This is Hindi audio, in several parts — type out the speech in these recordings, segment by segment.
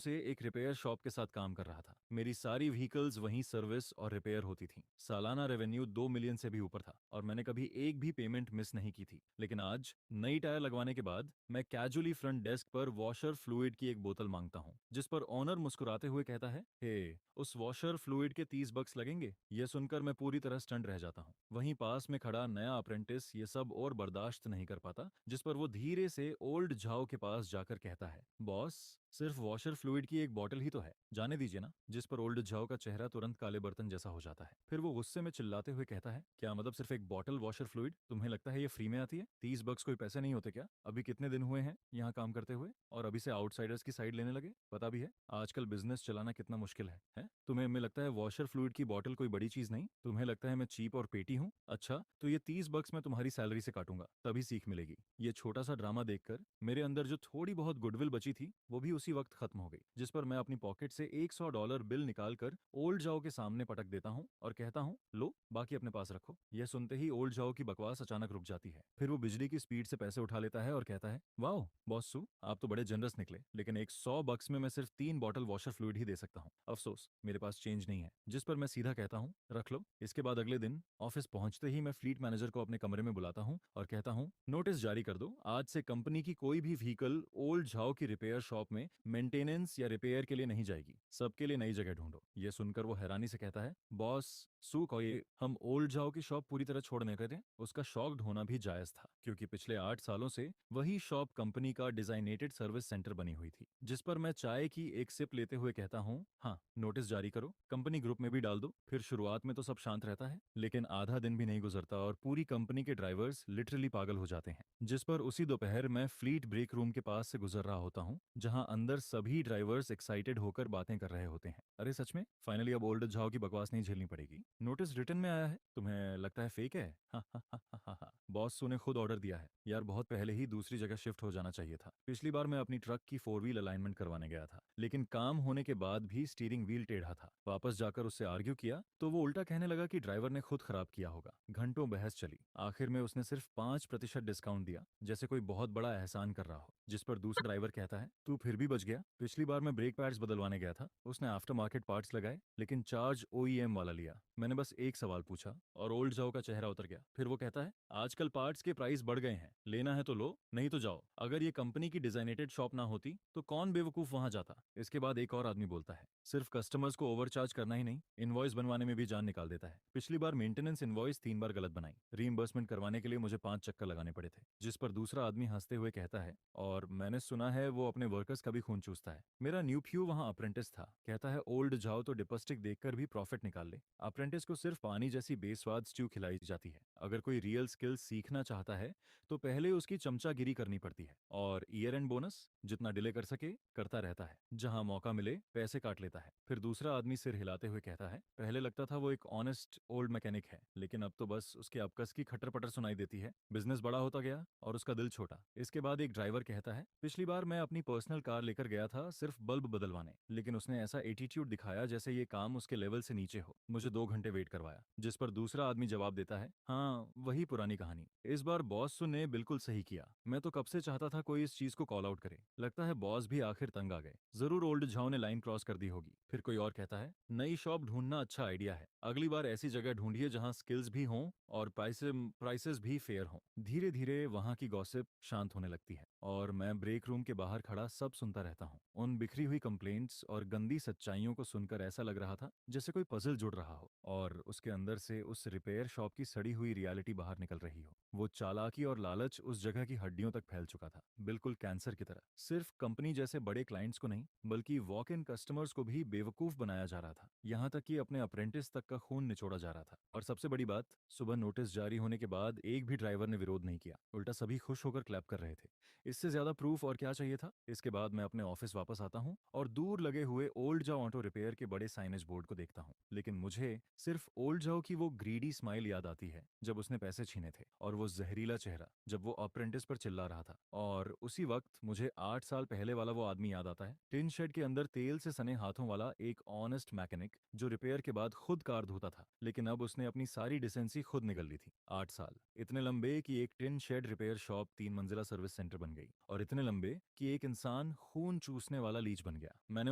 से एक रिपेयर शॉप के साथ काम कर रहा था। मेरी सारी व्हीकल्स वहीं सर्विस और रिपेयर होती थीं। सालाना रेवेन्यू 2 मिलियन से भी ऊपर था और मैंने कभी एक भी पेमेंट मिस नहीं की थी। लेकिन आज नई टायर लगवाने के बाद मैं कैजुअली फ्रंट डेस्क पर वॉशर फ्लूइड की एक बोतल मांगता हूँ, जिस पर ऑनर मुस्कुराते हुए कहता है, हे, उस वॉशर फ्लूइड के 30 बक्स लगेंगे। यह सुनकर मैं पूरी तरह स्टंट रह जाता हूँ। वहीं पास में खड़ा नया अप्रेंटिस ये सब और बर्दाश्त नहीं कर पाता, जिस पर वो धीरे से ओल्ड झाओ के पास जाकर कहता है, बॉस, सिर्फ वॉशर फ्लूइड की एक बॉटल ही तो है, जाने दीजिए ना। जिस पर ओल्ड झाओ का चेहरा तुरंत काले बर्तन जैसा हो जाता है। फिर वो गुस्से में चिल्लाते हुए कहता है, क्या मतलब सिर्फ एक बॉटल वॉशर फ्लूइड? तुम्हें लगता है ये फ्री में आती है? 30 बक्स कोई पैसे नहीं होते क्या? अभी कितने दिन हुए हैं यहाँ काम करते हुए और अभी से आउटसाइडर्स की साइड लेने लगे? पता भी है आजकल बिजनेस चलाना कितना मुश्किल है? तुम्हें में लगता है वॉशर फ्लूइड की बॉटल कोई बड़ी चीज नहीं? तुम्हें लगता है मैं चीप और पेटी हूँ? अच्छा, तो ये 30 बक्स मैं तुम्हारी सैलरी से काटूंगा, तभी सीख मिलेगी। ये छोटा सा ड्रामा देखकर मेरे अंदर जो थोड़ी बहुत गुडविल बची थी वो भी उसी वक्त खत्म हो गई, जिस पर मैं अपनी पॉकेट से $100 बिल निकालकर ओल्ड जाओ के सामने पटक देता हूँ और कहता हूँ, लो, बाकी अपने पास रखो। यह सुनते ही ओल्ड जाओ की बकवास अचानक रुक जाती है। फिर वो बिजली की स्पीड से पैसे उठा लेता है और कहता है, वाह बॉस सू, आप तो बड़े जनरस निकले, लेकिन एक 100 बक्स में मैं सिर्फ 3 बॉटल वॉशर फ्लूइड ही दे सकता हूँ। अफसोस, मेरे पास चेंज नहीं है। जिस पर मैं सीधा कहता हूँ, रख लो। इसके बाद अगले दिन ऑफिस पहुंचते ही मैं फ्लीट मैनेजर को अपने कमरे में बुलाता हूँ और कहता हूँ, नोटिस जारी कर दो, आज से कंपनी की कोई भी व्हीकल ओल्ड झाओ की रिपेयर शॉप में मेंटेनेंस या रिपेयर के लिए नहीं जाएगी। सबके लिए नई जगह ढूंढो। ये सुनकर वो हैरानी से कहता है, बॉस सू, को ये हम ओल्ड झाओ की शॉप पूरी तरह छोड़ने करें? उसका शॉक्ड होना भी जायज था, क्योंकि पिछले 8 सालों से वही शॉप कंपनी का डिजाइनेटेड सर्विस सेंटर बनी हुई थी। जिस पर मैं चाय की एक सिप लेते हुए कहता हूँ, हाँ, नोटिस जारी करो, कंपनी ग्रुप में भी डाल दो। फिर शुरुआत में तो सब शांत रहता है, लेकिन आधा दिन भी नहीं गुजरता और पूरी कंपनी के ड्राइवर्स लिटरली पागल हो जाते हैं। जिस पर उसी दोपहर मैं फ्लीट ब्रेक रूम के पास से गुजर रहा होता हूँ, जहां अंदर सभी ड्राइवर्स एक्साइटेड होकर बातें कर रहे होते हैं। अरे सच में, फाइनली अब ओल्ड झाओ की बकवास नहीं झेलनी पड़ेगी। नोटिस रिटर्न में आया है, तुम्हें लगता है फेक है? हाँ हाँ हाँ हाँ हाँ हाँ। बॉस सू ने खुद ऑर्डर दिया है यार, बहुत पहले ही दूसरी जगह शिफ्ट हो जाना चाहिए था। पिछली बार मैं अपनी ट्रक की 4 व्हील अलाइनमेंट करवाने गया था, लेकिन काम होने के बाद भी स्टीयरिंग व्हील टेढ़ा था। वापस जाकर उससे आर्ग्यू किया तो वो उल्टा कहने लगा कि ड्राइवर ने खुद खराब किया होगा। घंटों बहस चली। आखिर में उसने सिर्फ 5% डिस्काउंट दिया, जैसे कोई बहुत बड़ा एहसान कर रहा हो। जिस पर दूसरा ड्राइवर कहता है, तू फिर भी बच गया। पिछली बार मैं ब्रेक पैड्स बदलवाने गया था, उसने आफ्टर मार्केट पार्ट्स लगाए, लेकिन चार्ज OEM वाला लिया। मैंने बस एक सवाल पूछा और ओल्ड जाओ का चेहरा उतर गया। फिर वो कहता है, आजकल पार्ट्स के प्राइस बढ़ गए हैं, लेना है तो लो, नहीं तो जाओ। अगर ये कंपनी की डिजाइनेटेड शॉप ना होती तो कौन बेवकूफ वहां जाता? इसके बाद एक और आदमी बोलता है, सिर्फ कस्टमर्स को ओवरचार्ज करना ही नहीं, इनवॉइस बनवाने में भी जान निकाल देता है। पिछली बार मेंटेनेंस इनवॉइस 3 बार गलत बनाई, रीइंबर्समेंट करवाने के लिए मुझे 5 चक्कर लगाने पड़े थे। जिस पर दूसरा आदमी हंसते हुए कहता है, और मैंने सुना है वो अपने वर्कर्स का भी खून चूसता है। मेरा न्यूफ्यू वहां अप्रेंटिस था, कहता है ओल्ड जाओ तो डिपस्टिक देखकर भी प्रॉफिट निकाल ले। अप्रेंटिस को सिर्फ पानी जैसी बेस्वाद स्ट्यू खिलाई जाती है। अगर कोई रियल स्किल सीखना चाहता है तो पहले उसकी चमचागिरी करनी पड़ती है, और ईयर एंड बोनस जितना डिले कर सके करता रहता है, जहां मौका मिले पैसे काट लेता है। फिर दूसरा आदमी सिर हिलाते हुए कहता है, पहले लगता था वो एक ऑनेस्ट ओल्ड मैकेनिक है, लेकिन अब तो बस उसके अपकस की खटर पटर सुनाई देती है। बिजनेस बड़ा होता गया और उसका दिल छोटा। इसके बाद एक ड्राइवर कहता है, पिछली बार मैं अपनी पर्सनल कार लेकर गया था सिर्फ बल्ब बदलवाने, लेकिन उसने ऐसा एटीट्यूड दिखाया जैसे ये काम उसके लेवल से नीचे हो। मुझे 2 घंटे वेट करवाया। जिस पर दूसरा आदमी जवाब देता है, हाँ, वही पुरानी कहानी। इस बार बॉस ने बिल्कुल सही किया। मैं तो कब से चाहता था कोई इस चीज को कॉल आउट करे। लगता है बॉस भी आखिर तंग आ गए। जरूर ओल्ड झाओ ने लाइन क्रॉस कर दी होगी। फिर कोई और कहता है, नई शॉप ढूंढना अच्छा आइडिया है। अगली बार ऐसी जगह ढूंढिए जहां स्किल्स भी हों और प्राइसेस भी फेयर हों। धीरे धीरे वहां की गॉसिप शांत होने लगती है और मैं ब्रेक रूम के बाहर खड़ा सब सुनता रहता हूँ। उन बिखरी हुई कंप्लेंट्स और गंदी सच्चाइयों को सुनकर ऐसा लग रहा था जैसे कोई पजल जुड़ रहा हो और उसके अंदर से उस रिपेयर शॉप की सड़ी हुई रियलिटी बाहर निकल रही हो। वो चालाकी और लालच उस जगह की हड्डियों तक फैल चुका था, बिल्कुल कैंसर की तरह। सिर्फ कंपनी जैसे बड़े क्लाइंट्स को नहीं, बल्कि वॉक इन कस्टमर्स को भी बेवकूफ बनाया जा रहा था। यहाँ तक कि अपने अप्रेंटिस तक का खून निचोड़ा जा रहा था। और सबसे बड़ी बात, सुबह नोटिस जारी होने के बाद एक भी ड्राइवर ने विरोध नहीं किया। उल्टा सभी खुश होकर क्लैप कर रहे थे। इससे ज्यादा प्रूफ और क्या चाहिए था? इसके बाद मैं अपने ऑफिस वापस आता हूँ और दूर लगे हुए ओल्ड जाओ ऑटो रिपेयर के बड़े साइनेज बोर्ड को देखता हूँ। लेकिन मुझे सिर्फ ओल्ड जाओ की वो ग्रीडी स्माइल याद आती है जब उसने पैसे छीने थे, और वो जहरीला चेहरा जब वो अप्रेंटिस पर चिल्ला रहा था। और उसी वक्त मुझे 8 साल पहले वाला वो आदमी याद आता है, टिन शेड के अंदर तेल से सने हाथों वाला एक ऑनेस्ट मैकेनिक जो रिपेयर के बाद खुद कार धोता था, लेकिन अब उसने अपनी सारी डिसेंसी खुद निगल ली थी। 8 साल इतने लंबे कि एक टिन शेड रिपेयर शॉप 3 मंजिला सर्विस सेंटर बन गई, और इतने लंबे कि एक इंसान खून चूसने वाला लीच बन गया। मैंने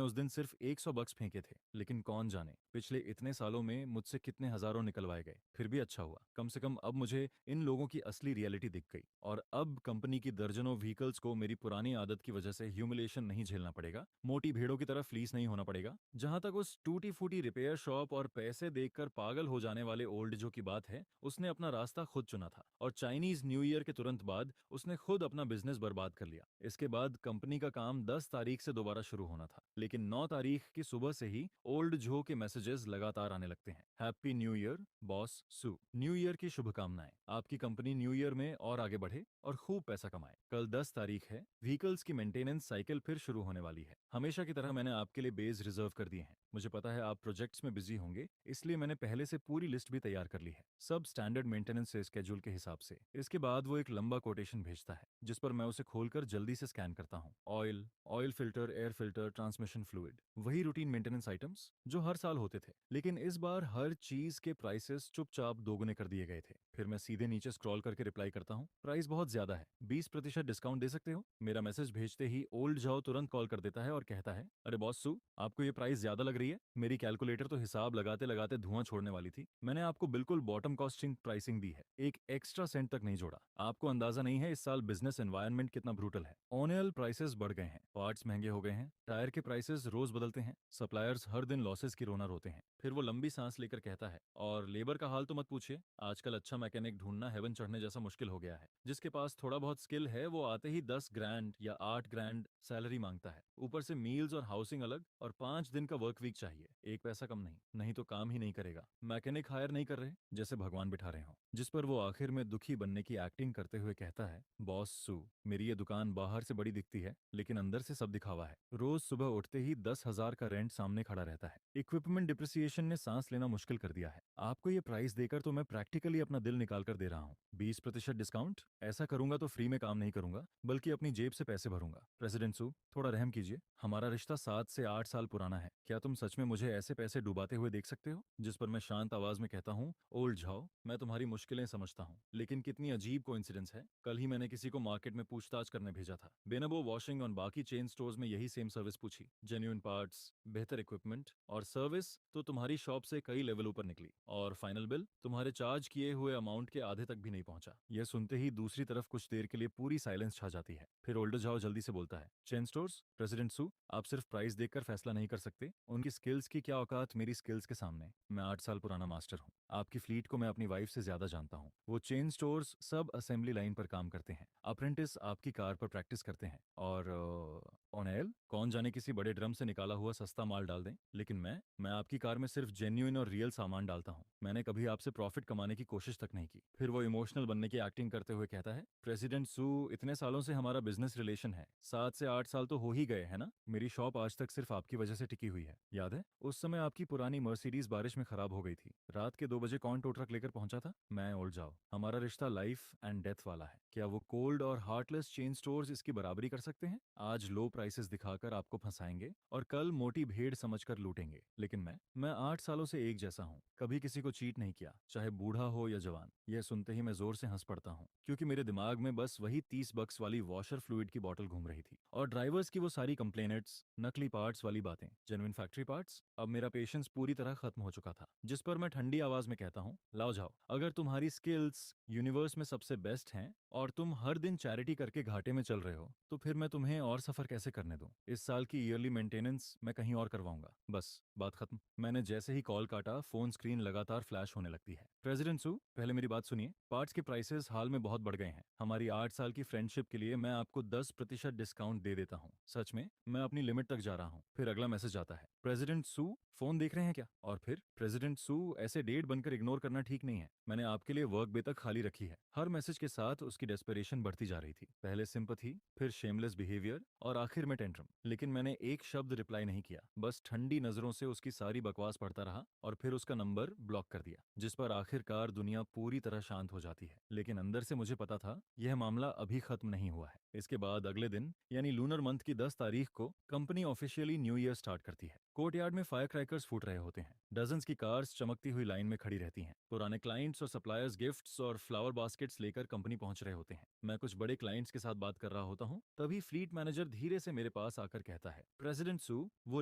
उस दिन सिर्फ $100 फेंके थे, लेकिन कौन जाने पिछले इतने सालों में मुझसे कितने हजारों निकलवाए गए। फिर भी अच्छा हुआ, कम से कम अब मुझे इन लोगों की असली रियलिटी दिख गई, और अब कंपनी की दर्जनों व्हीकल्स को मेरी पुरानी आदत की वजह से ह्यूमिलेशन नहीं झेलना पड़ेगा, मोटी भीड़ों की तरह फ्लीस नहीं होना पड़ेगा। जहां तक उस टूटी फूटी रिपेयर शॉप और पैसे देखकर पागल हो जाने वाले ओल्ड जो की बात है, उसने अपना रास्ता खुद चुना था, और चाइनीज न्यू ईयर के तुरंत बाद उसने खुद अपना बिजनेस बर्बाद कर लिया। इसके बाद कंपनी का काम 10 तारीख से दोबारा शुरू होना था, लेकिन 9 तारीख की सुबह से ही ओल्ड जो के मैसेजेस लगातार आने लगते हैं। हैप्पी न्यू ईयर बॉस सू, न्यू ईयर की शुभकामनाएं, आपकी कंपनी न्यू ईयर में और आगे बढ़े और खूब पैसा कमाए। कल 10 तारीख है, व्हीकल्स की मेंटेनेंस साइकिल फिर शुरू होने वाली है। हमेशा की तरह मैंने आपके लिए बेस रिजर्व कर दिए हैं। मुझे पता है आप प्रोजेक्ट्स में बिजी होंगे, इसलिए मैंने पहले से पूरी लिस्ट भी तैयार कर ली है, सब स्टैंडर्ड मेंटेनेंस स्केड्यूल के हिसाब से। इसके बाद वो एक लंबा कोटेशन भेजता है, जिस पर मैं उसे खोलकर जल्दी से स्कैन करता हूँ। Oil, oil filter, air filter, transmission fluid, वही रूटीन मेंटेनेंस आइटम्स जो हर साल होते थे, लेकिन इस बार हर चीज के प्राइसेस चुपचाप दोगुने कर दिए गए थे। फिर मैं सीधे नीचे स्क्रॉल करके रिप्लाई करता हूँ, प्राइस बहुत ज्यादा है, 20% डिस्काउंट दे सकते हो। मेरा मैसेज भेजते ही ओल्ड जाओ तुरंत कॉल कर देता है और कहता है, अरे बॉस सू, आपको ये प्राइस ज्यादा लग रही है। मेरी कैलकुलेटर तो हिसाब लगाते लगाते धुआं छोड़ने वाली थी। मैंने आपको बिल्कुल बॉटम कॉस्टिंग प्राइसिंग दी है, एक एक्स्ट्रा सेंट तक नहीं जोड़ा। आपको अंदाजा नहीं है इस साल बिजनेस एनवायरनमेंट कितना ब्रूटल है। ऑनएल प्राइसेस बढ़ गए हैं, पार्ट्स महंगे हो गए हैं, टायर के प्राइसेस रोज बदलते हैं, सप्लायर्स हर दिन लॉसेस की रोना रोते हैं। फिर वो लंबी सांस लेकर कहता है, और लेबर का हाल तो मत पूछिए, आजकल अच्छा मैकेनिक ढूंढना हेवन चढ़ने जैसा मुश्किल हो गया है। जिसके पास थोड़ा बहुत स्किल है वो आते ही 10 ग्रैंड या 8 ग्रैंड सैलरी मांगता है, ऊपर से मील्स और हाउसिंग अलग, और 5 दिन का वर्क वीक चाहिए। एक पैसा कम नहीं, नहीं तो काम ही नहीं करेगा। मैकेनिक हायर नहीं कर रहे, जैसे भगवान बिठा रहे हो। जिस पर वो आखिर में दुखी बनने की एक्टिंग करते हुए कहता है, बॉस सू, मेरी ये दुकान बाहर से बड़ी दिखती है, लेकिन अंदर से सब दिखावा है। रोज सुबह उठते ही 10,000 का रेंट सामने खड़ा रहता है। इक्विपमेंट डिप्रिसिएशन ने सांस लेना मुश्किल कर दिया है। आपको ये प्राइस देकर तो मैं प्रैक्टिकली अपना दिल निकाल कर दे रहा हूँ। 20% डिस्काउंट, ऐसा करूंगा तो फ्री में काम नहीं करूंगा, बल्कि अपनी जेब से पैसे भरूंगा। प्रेसिडेंट सू, थोड़ा रहम कीजिए, हमारा रिश्ता 7 से 8 साल पुराना है। क्या तुम सच में मुझे ऐसे पैसे डुबाते हुए देख सकते हो? जिस पर मैं शांत आवाज में कहता हूँ, ओल्ड झाओ, मैं तुम्हारी मुश्किलें समझता हूँ, लेकिन कितनी अजीब कोइंसिडेंस है, कल ही मैंने किसी को मार्केट में पूछताछ करने भेजा था। बेनबो वॉशिंग और बाकी चेन स्टोर्स में यही सेम सर्विस पूछी, जेन्युइन पार्ट्स, बेहतर इक्विपमेंट और सर्विस तो तुम्हारी शॉप से कई लेवल ऊपर निकली, और फाइनल बिल तुम्हारे चार्ज किए हुए अमाउंट के आधे तक भी नहीं पहुंचा। यह सुनते ही दूसरी तरफ कुछ देर के लिए पूरी साइलेंस छा जाती है। फिर ओल्डर झाओ जल्दी से बोलता है, चेन स्टोर्स, प्रेसिडेंट सू, आप सिर्फ प्राइस देखकर फैसला नहीं कर सकते, उनकी स्किल्स की क्या औकात मेरी स्किल्स के सामने। मैं 8 साल पुराना मास्टर हूँ, आपकी फ्लीट को मैं अपनी वाइफ से ज्यादा जानता हूँ। वो चेन स्टोर्स सब असेंबली लाइन पर काम करते हैं, अप्रेंटिस आपकी कार पर प्रैक्टिस करते हैं, और ऑनएल कौन जाने किसी बड़े ड्रम से निकाला हुआ सस्ता माल डाल दें, लेकिन मैं आपकी कार में सिर्फ जेन्युइन और रियल सामान डालता हूँ। मैंने कभी आपसे प्रॉफिट कमाने की कोशिश तक नहीं की। फिर वो इमोशनल बनने की एक्टिंग करते हुए कहता है, प्रेसिडेंट सू, इतने सालों से हमारा बिजनेस रिलेशन है, 7 से 8 साल तो हो ही गए है ना। मेरी शॉप आज तक सिर्फ आपकी वजह से टिकी हुई है। याद है उस समय आपकी पुरानी मर्सिडीज बारिश में खराब हो गई थी, रात के 2 बजे कौन टो ट्रक लेकर पहुंचा था? मैं। ओल्ड जाओ, हमारा रिश्ता लाइफ एंड डेथ वाला है। क्या वो कोल्ड और हार्टलेस चेन स्टोर्स इसकी बराबरी कर सकते हैं? आज लो प्राइसेस दिखाकर आपको फंसाएंगे और कल मोटी भेड़ समझकर लूटेंगे, लेकिन मैं 8 सालों से एक जैसा हूँ, कभी किसी को चीट नहीं किया, चाहे बूढ़ा हो या जवान। यह सुनते ही मैं जोर से हंस पड़ता हूँ, क्योंकि मेरे दिमाग में बस वही 30 बक्स वाली वॉशर फ्लूइड की बोतल घूम रही थी, और ड्राइवर्स की वो सारी कंप्लेनेट्स, नकली पार्ट्स वाली बातें, जेन्युइन फैक्ट्री पार्ट्स। अब मेरा पेशेंस पूरी तरह खत्म हो चुका था। जिस पर मैं ठंडी आवाज में कहता हूँ, लाओ जाओ, अगर तुम्हारी स्किल्स यूनिवर्स में सबसे बेस्ट हैं और तुम हर दिन चैरिटी करके घाटे में चल रहे हो, तो फिर मैं तुम्हें और सफर कैसे करने दूं? इस साल की ईयरली मेंटेनेंस मैं कहीं और करवाऊंगा, बस बात खत्म। मैंने जैसे ही कॉल काटा, फोन स्क्रीन लगातार फ्लैश होने लगती है। प्रेसिडेंट सू, पहले मेरी बात सुनिए, पार्ट्स के प्राइसेस हाल में बहुत बढ़ गए हैं। हमारी 8 साल की फ्रेंडशिप के लिए मैं आपको 10% डिस्काउंट दे देता हूँ, सच में मैं अपनी लिमिट तक जा रहा हूँ। फिर अगला मैसेज आता है, प्रेसिडेंट सू, फोन देख रहे हैं क्या? और फिर, प्रेसिडेंट सू, ऐसे डेट बनकर इग्नोर करना ठीक नहीं है, मैंने आपके लिए वर्क बे तक खाली रखी है। हर मैसेज के साथ उसकी डेस्परेशन बढ़ती जा रही थी, पहले सिंपैथी, फिर शेमलेस बिहेवियर, और आखिर में टेंट्रम। लेकिन मैंने एक शब्द रिप्लाई नहीं किया, बस ठंडी नजरों से उसकी सारी बकवास पढ़ता रहा, और फिर उसका नंबर ब्लॉक कर दिया। जिस पर आखिरकार दुनिया पूरी तरह शांत हो जाती है, लेकिन अंदर से मुझे पता था यह मामला अभी खत्म नहीं हुआ है। इसके बाद अगले दिन, यानी लूनर मंथ की 10 तारीख को, company officially new year start करती है। कोर्टयार्ड में फायर क्रैकर्स फूट रहे होते हैं। डजन्स की कार्स चमकती हुई लाइन में खड़ी रहती हैं। पुराने क्लाइंट्स और सप्लायर्स गिफ्ट्स और फ्लावर बास्केट्स लेकर कंपनी पहुंच रहे होते हैं। मैं कुछ बड़े क्लाइंट्स के साथ बात कर रहा होता हूँ, तभी फ्लीट मैनेजर धीरे से मेरे पास आकर कहता है, प्रेसिडेंट सू, वो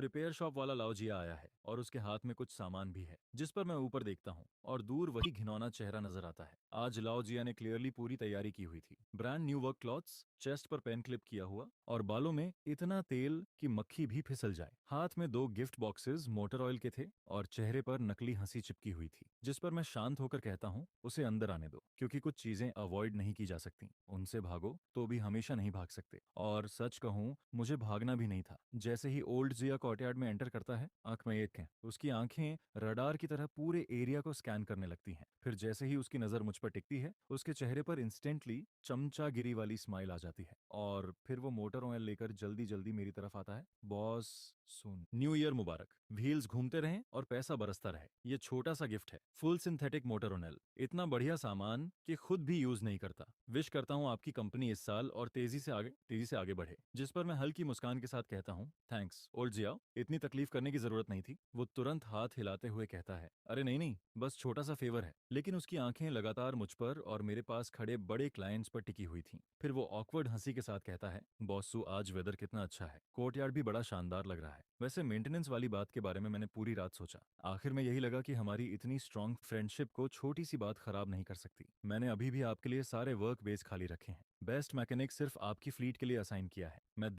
रिपेयर शॉप वाला लाओजिया आया है और उसके हाथ में कुछ सामान भी है। जिस पर मैं ऊपर देखता हूँ और दूर वही घिनौना चेहरा नजर आता है। आज लाओजिया ने क्लियरली पूरी तैयारी की हुई थी। Brand new work clothes, chest पर पेन क्लिप किया हुआ और बालों में इतना तेल कि मक्खी भी फिसल जाए। हाथ में 2 गिफ्ट बॉक्सेस मोटर ऑयल के थे और चेहरे पर नकली हंसी चिपकी हुई थी। जिस पर मैं शांत होकर कहता हूँ, उसे अंदर आने दो, क्योंकि कुछ चीजें अवॉइड नहीं की जा सकती। उनसे भागो तो भी हमेशा नहीं भाग सकते। और सच कहूँ, मुझे भागना भी नहीं था। जैसे ही ओल्ड जिया कोर्टयार्ड में एंटर करता है, आंख में एक है, उसकी आंखें रडार की तरह पूरे एरिया को स्कैन करने लगती हैं। फिर जैसे ही उसकी नजर मुझ पर टिकती है, उसके चेहरे पर इंस्टेंटली चमचागिरी वाली स्माइल आ जाती है और फिर वो मोटर ऑयल लेकर जल्दी जल्दी मेरी तरफ आता है। बॉस, सुन, न्यू ईयर मुबारक, व्हील्स घूमते रहें और पैसा बरसता रहे। ये छोटा सा गिफ्ट है, फुल सिंथेटिक मोटर ऑयल, इतना बढ़िया सामान कि खुद भी यूज नहीं करता। विश करता हूँ आपकी कंपनी इस साल और तेजी से आगे बढ़े। जिस पर मैं हल्की मुस्कान के साथ कहता हूँ, थैंक्स ओल्ड जियाओ, इतनी तकलीफ करने की जरूरत नहीं थी। वो तुरंत हाथ हिलाते हुए कहता है, अरे नहीं नहीं, बस छोटा सा फेवर है। लेकिन उसकी आंखें लगातार मुझ पर और मेरे पास खड़े बड़े क्लाइंट्स पर टिकी हुई थीं। फिर वो ऑकवर्ड हंसी के साथ कहता है, बॉसू, आज वेदर कितना अच्छा है, कोर्टयार्ड भी बड़ा शानदार लग रहा है। वैसे मेंटेनेंस वाली बात के बारे में मैंने पूरी रात सोचा। आखिर में यही लगा कि हमारी इतनी स्ट्रांग फ्रेंडशिप को छोटी सी बात खराब नहीं कर सकती। मैंने अभी भी आपके लिए सारे वर्क बेस खाली रखे हैं। बेस्ट मैकेनिक सिर्फ आपकी फ्लीट के लिए असाइन किया है। मैं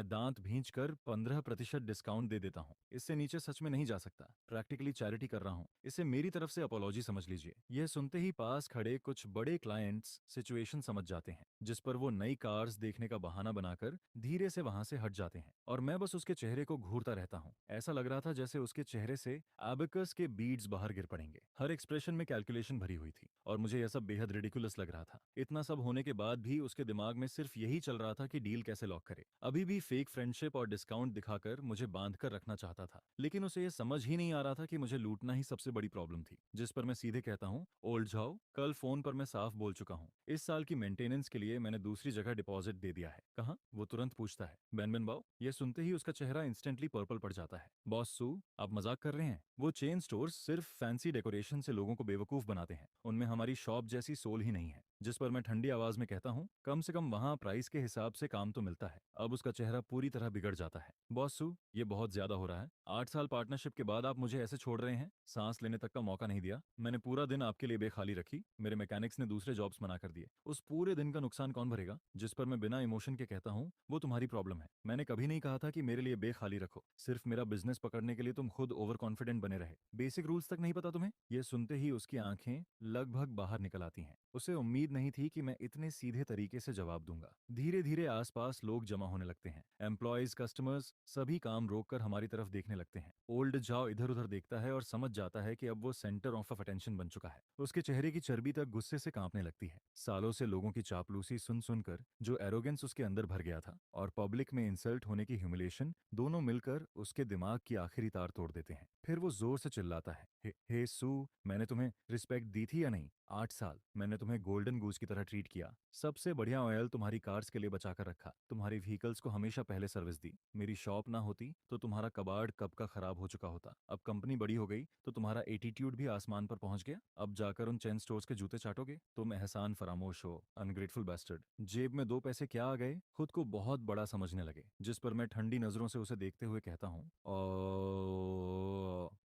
दांत भींच कर 15% डिस्काउंट दे देता हूँ। इससे नीचे सच में नहीं जा सकता। प्रैक्टिकली चैरिटी कर रहा हूँ। इसे मेरी तरफ से अपॉलॉजी समझ लीजिए। यह सुनते ही पास खड़े कुछ बड़े क्लाइंट्स सिचुएशन समझ जाते हैं, जिस पर वो नई कार्स देखने का बहाना बनाकर धीरे से वहां से हट जाते हैं और मैं बस उसके चेहरे को घूरता रहता हूँ। ऐसा लग रहा था जैसे उसके चेहरे से एबेकस के बीड्स बाहर गिर पड़ेंगे। हर एक्सप्रेशन में कैलकुलेशन भरी हुई थी और मुझे यह सब बेहद रिडिकुलस लग रहा था। इतना सब होने के बाद भी उसके दिमाग में सिर्फ यही चल रहा था कि डील कैसे लॉक करे। अभी भी फेक फ्रेंडशिप और डिस्काउंट दिखाकर मुझे बांध कर रखना चाहता था, लेकिन उसे यह समझ ही नहीं आ रहा था कि मुझे लूटना ही सबसे बड़ी प्रॉब्लम थी। जिस पर मैं सीधे कहता हूँ, ओल्ड जाओ, कल फोन पर मैं साफ बोल चुका हूँ, इस साल की मेंटेनेंस के लिए मैंने दूसरी जगह डिपॉजिट दे दिया है। कहाँ? वो तुरंत पूछता है। बैन बाओ। ये सुनते ही उसका चेहरा इंस्टेंटली पर्पल पड़ जाता है। बॉस सू, आप मजाक कर रहे हैं? वो चेन स्टोर्स सिर्फ फैंसी डेकोरेशन से लोगों को बेवकूफ बनाते हैं, उनमें हमारी शॉप जैसी सोल ही नहीं है। जिस पर मैं ठंडी आवाज में कहता हूँ, कम से कम वहाँ प्राइस के हिसाब से काम तो मिलता है। अब उसका चेहरा पूरी तरह बिगड़ जाता है। बॉस सू, ये बहुत ज्यादा हो रहा है। 8 साल पार्टनरशिप के बाद आप मुझे ऐसे छोड़ रहे हैं? सांस लेने तक का मौका नहीं दिया। मैंने पूरा दिन आपके लिए बेखाली रखी, मेरे मैकेनिक्स ने दूसरे जॉब्स मना कर दिए। उस पूरे दिन का नुकसान कौन भरेगा? जिस पर मैं बिना इमोशन के कहता हूँ, वो तुम्हारी प्रॉब्लम है। मैंने कभी नहीं कहा था कि मेरे लिए बेखाली रखो। सिर्फ मेरा बिजनेस पकड़ने के लिए तुम खुद ओवर कॉन्फिडेंट बने रहे। बेसिक रूल्स तक नहीं पता तुम्हें? ये सुनते ही उसकी आंखें लगभग बाहर निकल आती हैं। उसे उम्मीद नहीं थी कि मैं इतने सीधे तरीके से जवाब दूंगा। धीरे धीरे आसपास लोग जमा होने लगते हैं। एम्प्लॉयज, कस्टमर्स, सभी काम रोककर हमारी तरफ देखने लगते हैं। ओल्ड जाओ इधर उधर देखता है और समझ जाता है कि अब वो सेंटर ऑफ अटेंशन बन चुका है। उसके चेहरे की चर्बी तक गुस्से से कांपने लगती है। सालों से लोगों की चापलूसी सुन सुनकर जो एरोगेंस उसके अंदर भर गया था और पब्लिक में इंसल्ट होने की ह्यूमिलेशन, दोनों मिलकर उसके दिमाग की आखिरी तार तोड़ देते हैं। फिर वो जोर से चिल्लाता है, हे सू, मैंने तुम्हें रिस्पेक्ट दी थी या नहीं? 8 साल मैंने तुम्हें गोल्डन गूज की तरह ट्रीट किया। सबसे बढ़िया ऑयल तुम्हारी कार्स के लिए बचा कर रखा। तुम्हारी व्हीकल्स को हमेशा पहले सर्विस दी। मेरी शॉप ना होती तो तुम्हारा कबाड़ कब का खराब हो चुका होता। अब कंपनी बड़ी हो गई तो तुम्हारा एटीट्यूड भी आसमान पर पहुंच गया। अब जाकर उन चेन स्टोर्स के जूते चाटोगे? तुम एहसान फरामोश हो, अनग्रेटफुल बैस्टर्ड। जेब में 2 पैसे क्या आ गए, खुद को बहुत बड़ा समझने लगे। जिस पर मैं ठंडी नजरों से उसे देखते हुए कहता हूँ,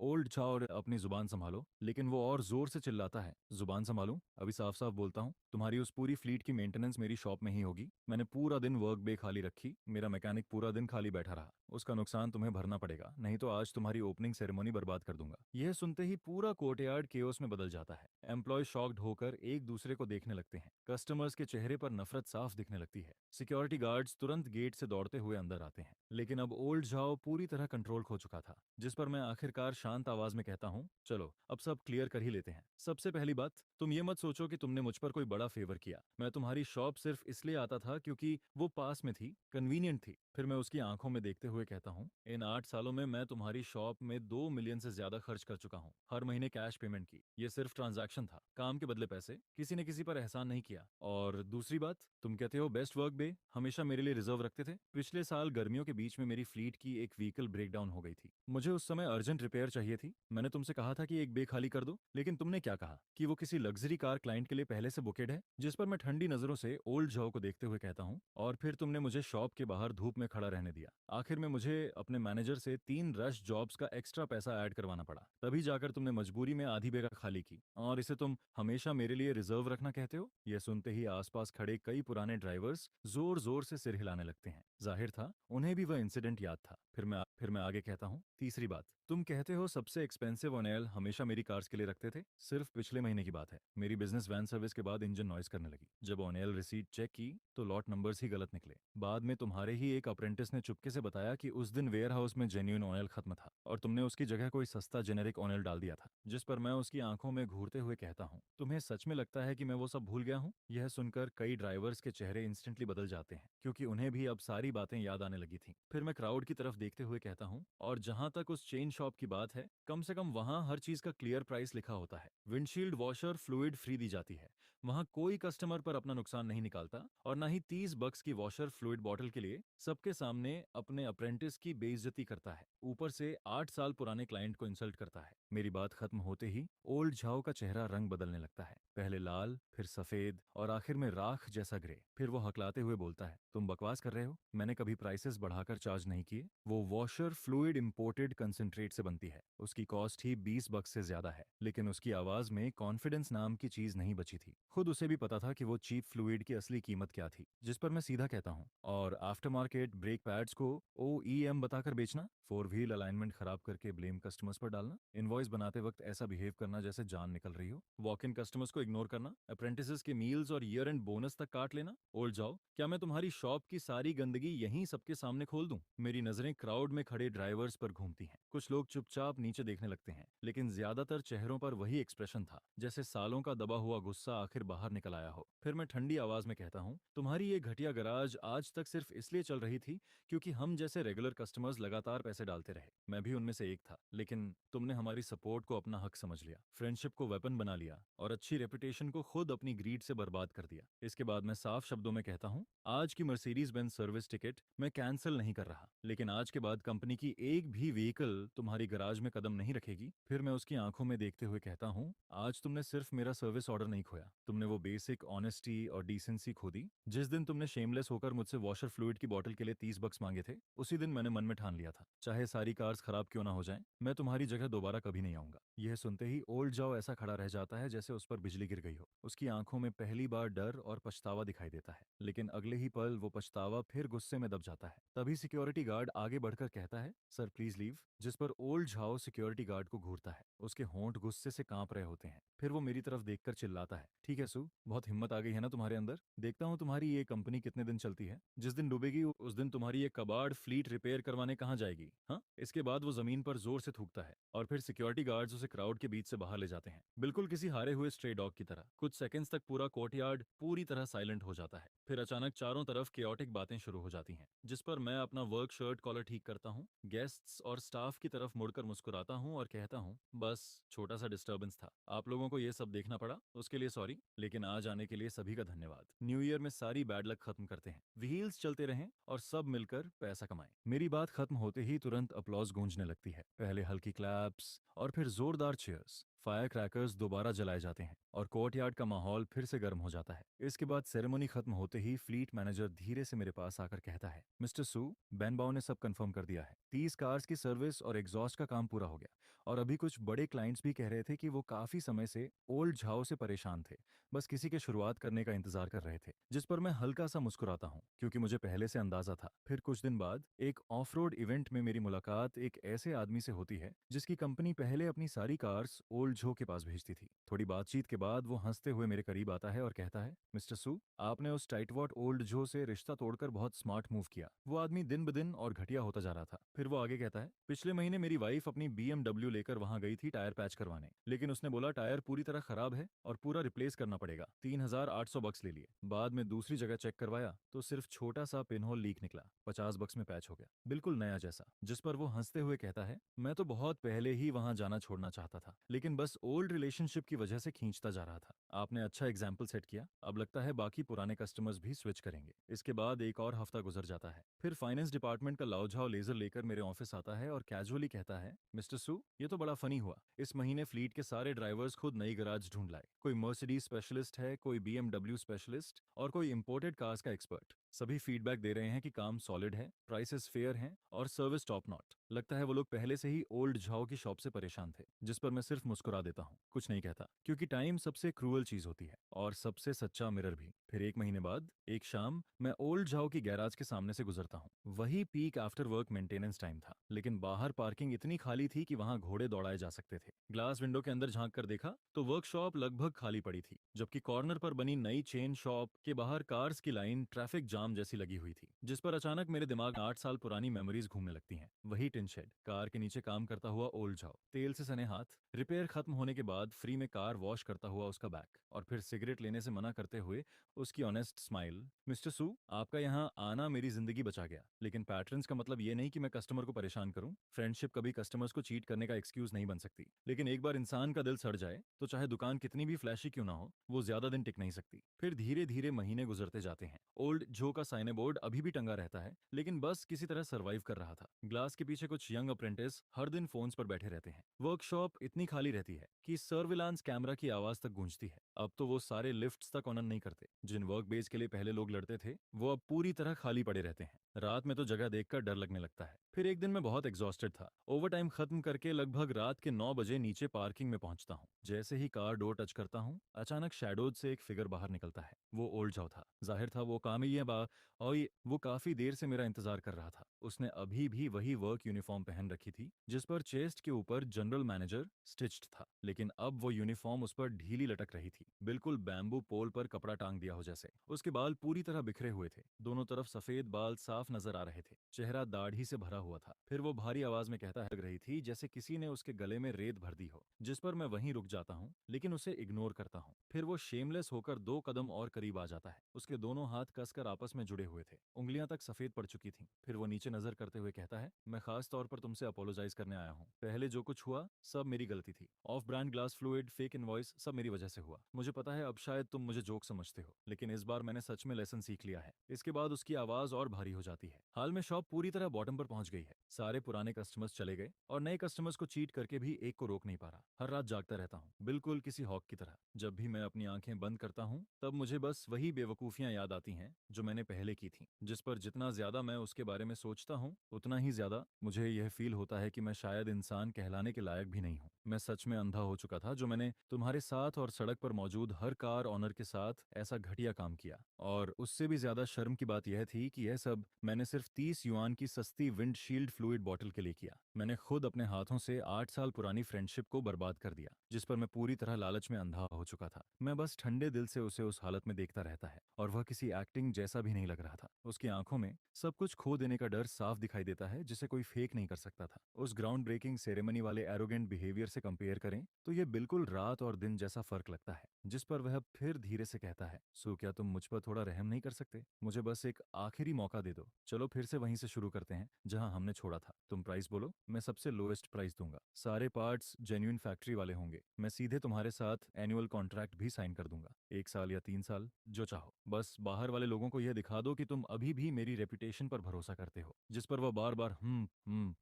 ओल्ड छा और अपनी जुबान संभालो। लेकिन वो और जोर से चिल्लाता है, जुबान संभालूं? अभी साफ साफ बोलता हूँ, तुम्हारी उस पूरी फ्लीट की मेंटेनेंस मेरी शॉप में ही होगी। मैंने पूरा दिन वर्क बे खाली रखी, मेरा मैकेनिक पूरा दिन खाली बैठा रहा। उसका नुकसान तुम्हें भरना पड़ेगा, नहीं तो आज तुम्हारी ओपनिंग सेरेमनी बर्बाद कर दूंगा। यह सुनते ही पूरा कोर्टयार्ड केओस में बदल जाता है। एम्प्लॉय शॉक्ड होकर एक दूसरे को देखने लगते हैं। कस्टमर्स के चेहरे पर नफरत साफ दिखने लगती है। सिक्योरिटी गार्ड्स तुरंत गेट से दौड़ते हुए अंदर आते हैं। लेकिन अब ओल्ड जाओ पूरी तरह कंट्रोल खो चुका था। जिस पर मैं आखिरकार शांत आवाज में कहता हूँ, चलो अब सब क्लियर कर ही लेते हैं। सबसे पहली बात, तुम ये मत सोचो कि तुमने मुझ पर कोई बड़ा फेवर किया। मैं तुम्हारी शॉप सिर्फ इसलिए आता था क्योंकि वो पास में थी, कन्वीनियंट थी। फिर मैं उसकी आंखों में देखते हुए कहता हूँ, इन 8 सालों में मैं तुम्हारी शॉप में 2 मिलियन से ज्यादा खर्च कर चुका हूँ, हर महीने कैश पेमेंट की। ये सिर्फ ट्रांजैक्शन था, काम के बदले पैसे, किसी ने किसी पर एहसान नहीं किया। और दूसरी बात, तुम कहते हो बेस्ट वर्क बे हमेशा मेरे लिए रिजर्व रखते थे। पिछले साल गर्मियों के बीच में मेरी फ्लीट की एक व्हीकल ब्रेकडाउन हो गई थी। मुझे उस समय अर्जेंट रिपेयर चाहिए थी। मैंने तुमसे कहा था कि एक बे खाली कर दो, लेकिन तुमने क्या कहा कि वो किसी लग्जरी कार क्लाइंट के लिए पहले से बुकेड है। जिस पर मैं ठंडी नजरों से ओल्ड जाओ को देखते हुए कहता हूँ, और फिर तुमने मुझे शॉप के बाहर धूप में खड़ा रहने दिया। आखिर में मुझे अपने मैनेजर से 3 रश जॉब्स का एक्स्ट्रा पैसा ऐड करवाना पड़ा, तभी जाकर तुमने मजबूरी में आधी बेगा खाली की, और इसे तुम हमेशा मेरे लिए रिजर्व रखना कहते हो। यह सुनते ही आसपास खड़े कई पुराने ड्राइवर्स जोर जोर से सिर हिलाने लगते हैं। जाहिर था उन्हें भी वह इंसिडेंट याद था। फिर मैं आगे कहता हूँ, तीसरी बात, तुम कहते हो सबसे एक्सपेंसिव ऑयल हमेशा मेरी कार्स के लिए रखते थे। सिर्फ पिछले महीने की बात है, मेरी बिजनेस वैन सर्विस के बाद इंजन नॉइस करने लगी। जब ऑयल रिसीट चेक की तो लॉट नंबर्स ही गलत निकले। बाद में तुम्हारे ही एक अप्रेंटिस ने चुपके से बताया कि उस दिन वेयर हाउस में जेन्युइन ऑयल खत्म था और तुमने उसकी जगह कोई सस्ता जेनेरिक ऑयल डाल दिया था। जिस पर मैं उसकी आंखों में घूरते हुए कहता हूँ, तुम्हें सच में लगता है कि मैं वो सब भूल गया हूँ? यह सुनकर कई ड्राइवर्स के चेहरे इंस्टेंटली बदल जाते हैं, क्योंकि उन्हें भी अब सारी बातें याद आने लगी थी। फिर मैं क्राउड की तरफ देखते हुए कहता हूँ, और जहां तक उस चेन शॉप की बात है, कम से कम वहां हर चीज का क्लियर प्राइस लिखा होता है। विंडशील्ड वॉशर फ्लूइड फ्री दी जाती है। वहां कोई कस्टमर पर अपना नुकसान नहीं निकालता, और ना ही 30 बक्स की वॉशर फ्लूइड बॉटल के लिए सबके सामने अपने अप्रेंटिस की बेइज्जती करता है। ऊपर से 8 साल पुराने क्लाइंट को इंसल्ट करता है। मेरी बात खत्म होते ही ओल्ड झाओ का चेहरा रंग बदलने लगता है, पहले लाल, फिर सफेद, और आखिर में राख जैसा ग्रे। फिर वो हकलाते हुए बोलता है, तुम बकवास कर रहे हो, मैंने कभी प्राइसेस बढ़ाकर चार्ज नहीं किए। वो वॉशर फ्लूइड इंपोर्टेड कंसंट्रेट से बनती है, उसकी कॉस्ट ही 20 बक्स से ज्यादा है, लेकिन उसकी आवाज में कॉन्फिडेंस नाम की चीज नहीं बची थी। खुद उसे भी पता था कि वो चीप फ्लूइड की असली कीमत क्या थी। जिस पर मैं सीधा कहता हूँ, और आफ्टर मार्केट ब्रेक पैड्स को OEM बताकर बेचना, 4 व्हील अलाइनमेंट खराब करके ब्लेम कस्टमर्स पर डालना, इनवॉइस बनाते वक्त ऐसा बिहेव करना जैसे जान निकल रही हो, वॉक इन कस्टमर्स को इग्नोर करना, अप्रेंटिसेस के मील्स और ईयर एंड बोनस तक काट लेना। ओल्ड जाओ, क्या मैं तुम्हारी शॉप की सारी गंदगी यहीं सबके सामने खोल दूं? मेरी नजरें क्राउड में खड़े ड्राइवर्स पर घूमती हैं। कुछ लोग चुपचाप नीचे देखने लगते हैं, लेकिन ज्यादातर चेहरों पर वही एक्सप्रेशन था, जैसे सालों का दबा हुआ गुस्सा आखिर बाहर निकल आया हो। फिर मैं ठंडी आवाज में कहता हूँ, तुम्हारी ये घटिया गराज आज तक सिर्फ इसलिए चल रही थी क्योंकि हम जैसे रेगुलर कस्टमर्स लगातार पैसे डालते रहे। मैं भी उनमें से एक था, लेकिन तुमने हमारी सपोर्ट को अपना हक समझ लिया, फ्रेंडशिप को वेपन बना लिया, और अच्छी रेपुटेशन को खुद अपनी ग्रीड से बर्बाद कर दिया। इसके बाद मैं साफ शब्दों में कहता हूँ, आज की मर्सिडीज बेंज सर्विस टिकट मैं कैंसिल नहीं कर रहा, लेकिन आज के बाद कंपनी की एक भी व्हीकल तुम्हारी गराज में कदम नहीं रखेगी। फिर मैं उसकी आंखों में देखते हुए कहता हूँ, आज तुमने सिर्फ मेरा सर्विस ऑर्डर नहीं खोया, तुमने वो बेसिक ऑनेस्टी और डिसेंसी खो दी। जिस दिन तुमने शेमलेस होकर मुझसे वॉशर फ्लूइड की बोतल के लिए 30 बक्स मांगे थे, उसी दिन मैंने मन में ठान लिया था, चाहे सारी कार्स खराब क्यों ना हो जाएं, मैं तुम्हारी जगह दोबारा कभी नहीं आऊंगा। यह सुनते ही ओल्ड जाओ ऐसा खड़ा रह जाता है जैसे उस पर बिजली गिर गई हो। उसकी आंखों में पहली बार डर और पछतावा दिखाई देता है, लेकिन अगले ही पल वो पछतावा फिर गुस्से में दब जाता है। तभी सिक्योरिटी गार्ड आगे बढ़कर कहता है, सर प्लीज लीव। जिस पर ओल्ड झाओ सिक्योरिटी गार्ड को घूरता है, उसके होंठ गुस्से से कांप रहे होते हैं। फिर वो मेरी तरफ देखकर चिल्लाता है, ठीक है सू, बहुत हिम्मत आ गई है ना तुम्हारे अंदर, देखता हूँ तुम्हारी ये कंपनी कितने दिन चलती है। जिस दिन डूबेगी उस दिन तुम्हारी ये कबाड़ फ्लीट रिपेयर करवाने कहाँ जाएगी? हाँ। इसके बाद वो जमीन पर जोर से थूकता है, और फिर सिक्योरिटी गार्ड्स उसे क्राउड के बीच से बाहर ले जाते हैं, बिल्कुल किसी हारे हुए स्ट्रे डॉग की तरह। कुछ सेकंड्स तक पूरा कोर्टयार्ड पूरी तरह साइलेंट हो जाता है। फिर अचानक चारों तरफ केओटिक बातें शुरू हो जाती हैं, जिस पर मैं अपना वर्क शर्ट कॉलर ठीक करता हूँ, गेस्ट्स और स्टाफ की तरफ मुड़कर मुस्कुराता हूँ और कहता हूँ, बस छोटा सा डिस्टर्बेंस था, आप लोगों को ये सब देखना पड़ा, उसके लिए सॉरी, लेकिन आज आने के लिए सभी का धन्यवाद। न्यू ईयर में सारी बैड लक खत्म करते हैं, व्हील्स चलते रहें और सब मिलकर पैसा कमाएं। मेरी बात खत्म होते ही तुरंत अपलॉज गूंजने लगती है, पहले हल्की क्लैप्स और फिर जोरदार चीयर्स। फायर क्रैकर्स दोबारा जलाए जाते हैं और कोर्टयार्ड का माहौल फिर से गर्म हो जाता है। इसके बाद सेरेमनी खत्म होते ही फ्लीट मैनेजर धीरे से मेरे पास आकर कहता है, मिस्टर सू, बेनबाओ ने सब कंफर्म कर दिया है, 30 कार्स की सर्विस और एग्जॉस्ट का काम पूरा हो गया, और अभी कुछ बड़े क्लाइंट्स भी कह रहे थे कि वो काफी समय से ओल्ड झाओ से परेशान थे, बस किसी के शुरुआत करने का इंतजार कर रहे थे। जिस पर मैं हल्का सा मुस्कुराता हूँ, क्योंकि मुझे पहले से अंदाजा था। फिर कुछ दिन बाद एक ऑफ रोड इवेंट में मेरी मुलाकात एक ऐसे आदमी से होती है जिसकी कंपनी पहले अपनी सारी कार्स ओल्ड झो के पास भेजती थी। थोड़ी बातचीत के बाद वो हंसते हुए मेरे करीब आता है और कहता है, मिस्टर सू, आपने उस टाइटवॉट ओल्ड झो से रिश्ता तोड़कर बहुत स्मार्ट मूव किया। वो आदमी दिन ब दिन और घटिया होता जा रहा था। फिर वो आगे कहता है, पिछले महीने मेरी वाइफ अपनी BMW लेकर वहां गई थी टायर पैच करवाने, लेकिन उसने बोला टायर पूरी तरह खराब है और पूरा रिप्लेस करना पड़ेगा। $3800 ले लिए। बाद में दूसरी जगह चेक करवाया तो सिर्फ छोटा सा पिन होल लीक निकला। $50 में पैच हो गया, बिल्कुल नया जैसा। जिस पर वो हंसते हुए कहता है, मैं तो बहुत पहले ही वहां जाना छोड़ना चाहता था, लेकिन बस ओल्ड रिलेशनशिप की वजह से खींचता जा रहा था। आपने अच्छा एग्जाम्पल सेट किया। अब लगता है बाकी पुराने कस्टमर्स भी स्विच करेंगे। इसके बाद एक और हफ्ता गुजर जाता है। फिर फाइनेंस डिपार्टमेंट का लाउझाओ लेजर लेकर मेरे ऑफिस आता है और कैजुअली कहता है, मिस्टर सू, ये तो बड़ा फनी हुआ। इस महीने फ्लीट के सारे ड्राइवर्स खुद नई गराज ढूंढ लाए। कोई मर्सिडीज स्पेशलिस्ट है, कोई BMW स्पेशलिस्ट और कोई इंपोर्टेड कार्स का एक्सपर्ट। सभी फीडबैक दे रहे हैं कि काम सॉलिड है, प्राइसेस फेयर हैं और सर्विस टॉप नॉट। लगता है वो लोग पहले से ही ओल्ड झाओ की शॉप से परेशान थे। जिस पर मैं सिर्फ मुस्कुरा देता हूँ, कुछ नहीं कहता, क्योंकि टाइम सबसे क्रूअल चीज होती है और सबसे सच्चा मिरर भी। फिर एक महीने बाद एक शाम मैं ओल्ड झाओ की गैराज के सामने से गुजरता हूँ। वही peak after work maintenance time था, लेकिन बाहर पार्किंग इतनी खाली थी कि वहां घोड़े दौड़ाए जा सकते थे। ग्लास विंडो के अंदर झांक कर देखा तो वर्कशॉप लगभग खाली पड़ी थी, जबकि कॉर्नर पर बनी नई चेन शॉप के बाहर कार्स की लाइन ट्रैफिक जाम जैसी लगी हुई थी। जिस पर अचानक मेरे दिमाग में 8 साल पुरानी मेमोरीज घूमने लगती हैं। वही टिन शेड, कार के नीचे काम करता हुआ ओल्ड झाओ, तेल से सने हाथ, रिपेयर खत्म होने के बाद फ्री में कार वॉश करता हुआ उसका बैक, और फिर सिगरेट लेने से मना करते हुए उसकी ऑनेस्ट स्माइल। मिस्टर सू, आपका यहाँ आना मेरी जिंदगी बचा गया, लेकिन पैटर्न्स का मतलब ये नहीं कि मैं कस्टमर को परेशान करूं। फ्रेंडशिप कभी कस्टमर्स को चीट करने का एक्सक्यूज नहीं बन सकती, लेकिन एक बार इंसान का दिल सड़ जाए तो चाहे दुकान कितनी भी फ्लैशी क्यों ना हो, वो ज्यादा दिन टिक नहीं सकती। फिर धीरे धीरे महीने गुजरते जाते हैं। ओल्ड जो का साइने बोर्ड अभी भी टंगा रहता है, लेकिन बस किसी तरह सरवाइव कर रहा था। ग्लास के पीछे कुछ यंग अप्रेंटिस हर दिन फोन्स पर बैठे रहते हैं। वर्कशॉप इतनी खाली रहती है कि सर्विलांस कैमरा की आवाज तक गूंजती है। अब तो वो सारे लिफ्ट्स तक ऑनर नहीं करते। जिन वर्क बेस के लिए पहले लोग लड़ते थे, वो अब पूरी तरह खाली पड़े रहते हैं। रात में तो जगह देखकर डर लगने लगता है। फिर एक दिन मैं बहुत एग्जॉस्टेड था। ओवर टाइम खत्म करके लगभग रात के 9 बजे नीचे पार्किंग में पहुंचता हूँ। जैसे ही कार डोर टच करता हूँ, अचानक शैडोज से एक फिगर बाहर निकलता है। वो ओल्ड जाओ था। जाहिर था वो काम ही है बा और वो काफी देर से मेरा इंतजार कर रहा था। उसने अभी भी वही वर्क यूनिफॉर्म पहन रखी थी, जिस पर चेस्ट के ऊपर जनरल मैनेजर स्टिच्ड था, लेकिन अब वो यूनिफॉर्म उस पर ढीली लटक रही थी, बिल्कुल बैम्बू पोल पर कपड़ा टांग दिया हो जैसे। उसके बाल पूरी तरह बिखरे हुए थे, दोनों तरफ सफेद बाल साफ नजर आ रहे थे। चेहरा दाढ़ी से भरा हुआ था। फिर वो भारी आवाज में कहता है, लग रही थी जैसे किसी ने उसके गले में रेत भर दी हो। जिस पर मैं वहीं रुक जाता हूँ, लेकिन उसे इग्नोर करता हूँ। फिर वो शेमलेस होकर 2 कदम और करीब आ जाता है। उसके दोनों हाथ कसकर आपस में जुड़े हुए थे, उंगलियां तक सफेद पड़ चुकी थीं। फिर वो नीचे नजर करते हुए कहता है, मैं खास तौर पर तुमसे अपोलोजाइज करने आया हूँ। पहले जो कुछ हुआ सब मेरी गलती थी। Of brand glass fluid, fake invoice, सब मेरी वजह से हुआ। मुझे पता है अब शायद तुम मुझे जोक समझते हो, लेकिन इस बार मैंने सच में लेसन सीख लिया है। इसके बाद उसकी आवाज और भारी हो जाती है। हाल में शॉप पूरी तरह बॉटम पर पहुंच गई है। सारे पुराने कस्टमर्स चले गए और नए कस्टमर्स को चीट करके भी एक को रोक नहीं पा रहा। हर रात जागता रहता हूँ, बिल्कुल किसी हॉक की तरह। जब भी मैं अपनी आंखें बंद करता हूँ, तब मुझे बस वही बेवकूफियां याद आती हैं जो मैंने पहले की थीं। जिस पर जितना ज्यादा मैं उसके बारे में सोचता हूँ, उतना ही ज्यादा मुझे यह फील होता है कि मैं शायद इंसान कहलाने के लायक भी नहीं हूँ। मैं सच में अंधा हो चुका था जो मैंने तुम्हारे साथ और सड़क पर मौजूद हर कार ऑनर के साथ ऐसा घटिया काम किया। और उससे भी ज्यादा शर्म की बात यह थी कि यह सब मैंने सिर्फ 30 युआन की सस्ती विंडशील्ड फ्लूइड बॉटल के लिए किया। मैंने खुद अपने हाथों से 8 साल पुरानी फ्रेंडशिप को बर्बाद कर दिया, जिस पर मैं पूरी तरह लालच में अंधा हो चुका था। मैं बस ठंडे दिल से उसे उस हालत में देखता रहता है, और वह किसी एक्टिंग जैसा भी नहीं लग रहा था। उसकी आंखों में सब कुछ खो देने का डर साफ दिखाई देता है, जिसे कोई फेक नहीं कर सकता था। उस ग्राउंड ब्रेकिंग सेरेमनी वाले एरोगेंट बिहेवियर से कंपेयर करें तो यह बिल्कुल रात और दिन जैसा फर्क लगता है। जिस पर वह फिर धीरे से कहता है, सो क्या तुम मुझ पर थोड़ा रहम नहीं कर सकते? मुझे बस एक आखिरी मौका दे दो। चलो फिर से वहीं से शुरू करते हैं जहां हमने छोड़ा था। तुम प्राइस बोलो, मैं सबसे लोएस्ट प्राइस दूंगा। सारे पार्ट्स जेन्युइन फैक्ट्री वाले होंगे। मैं सीधे तुम्हारे साथ एनुअल कॉन्ट्रैक्ट भी साइन कर दूंगा, 1 साल या 3 साल, जो चाहो। बस बाहर वाले लोगों को यह दिखा दो कि तुम अभी भी मेरी रेपुटेशन पर भरोसा करते हो। जिस पर वह बार बार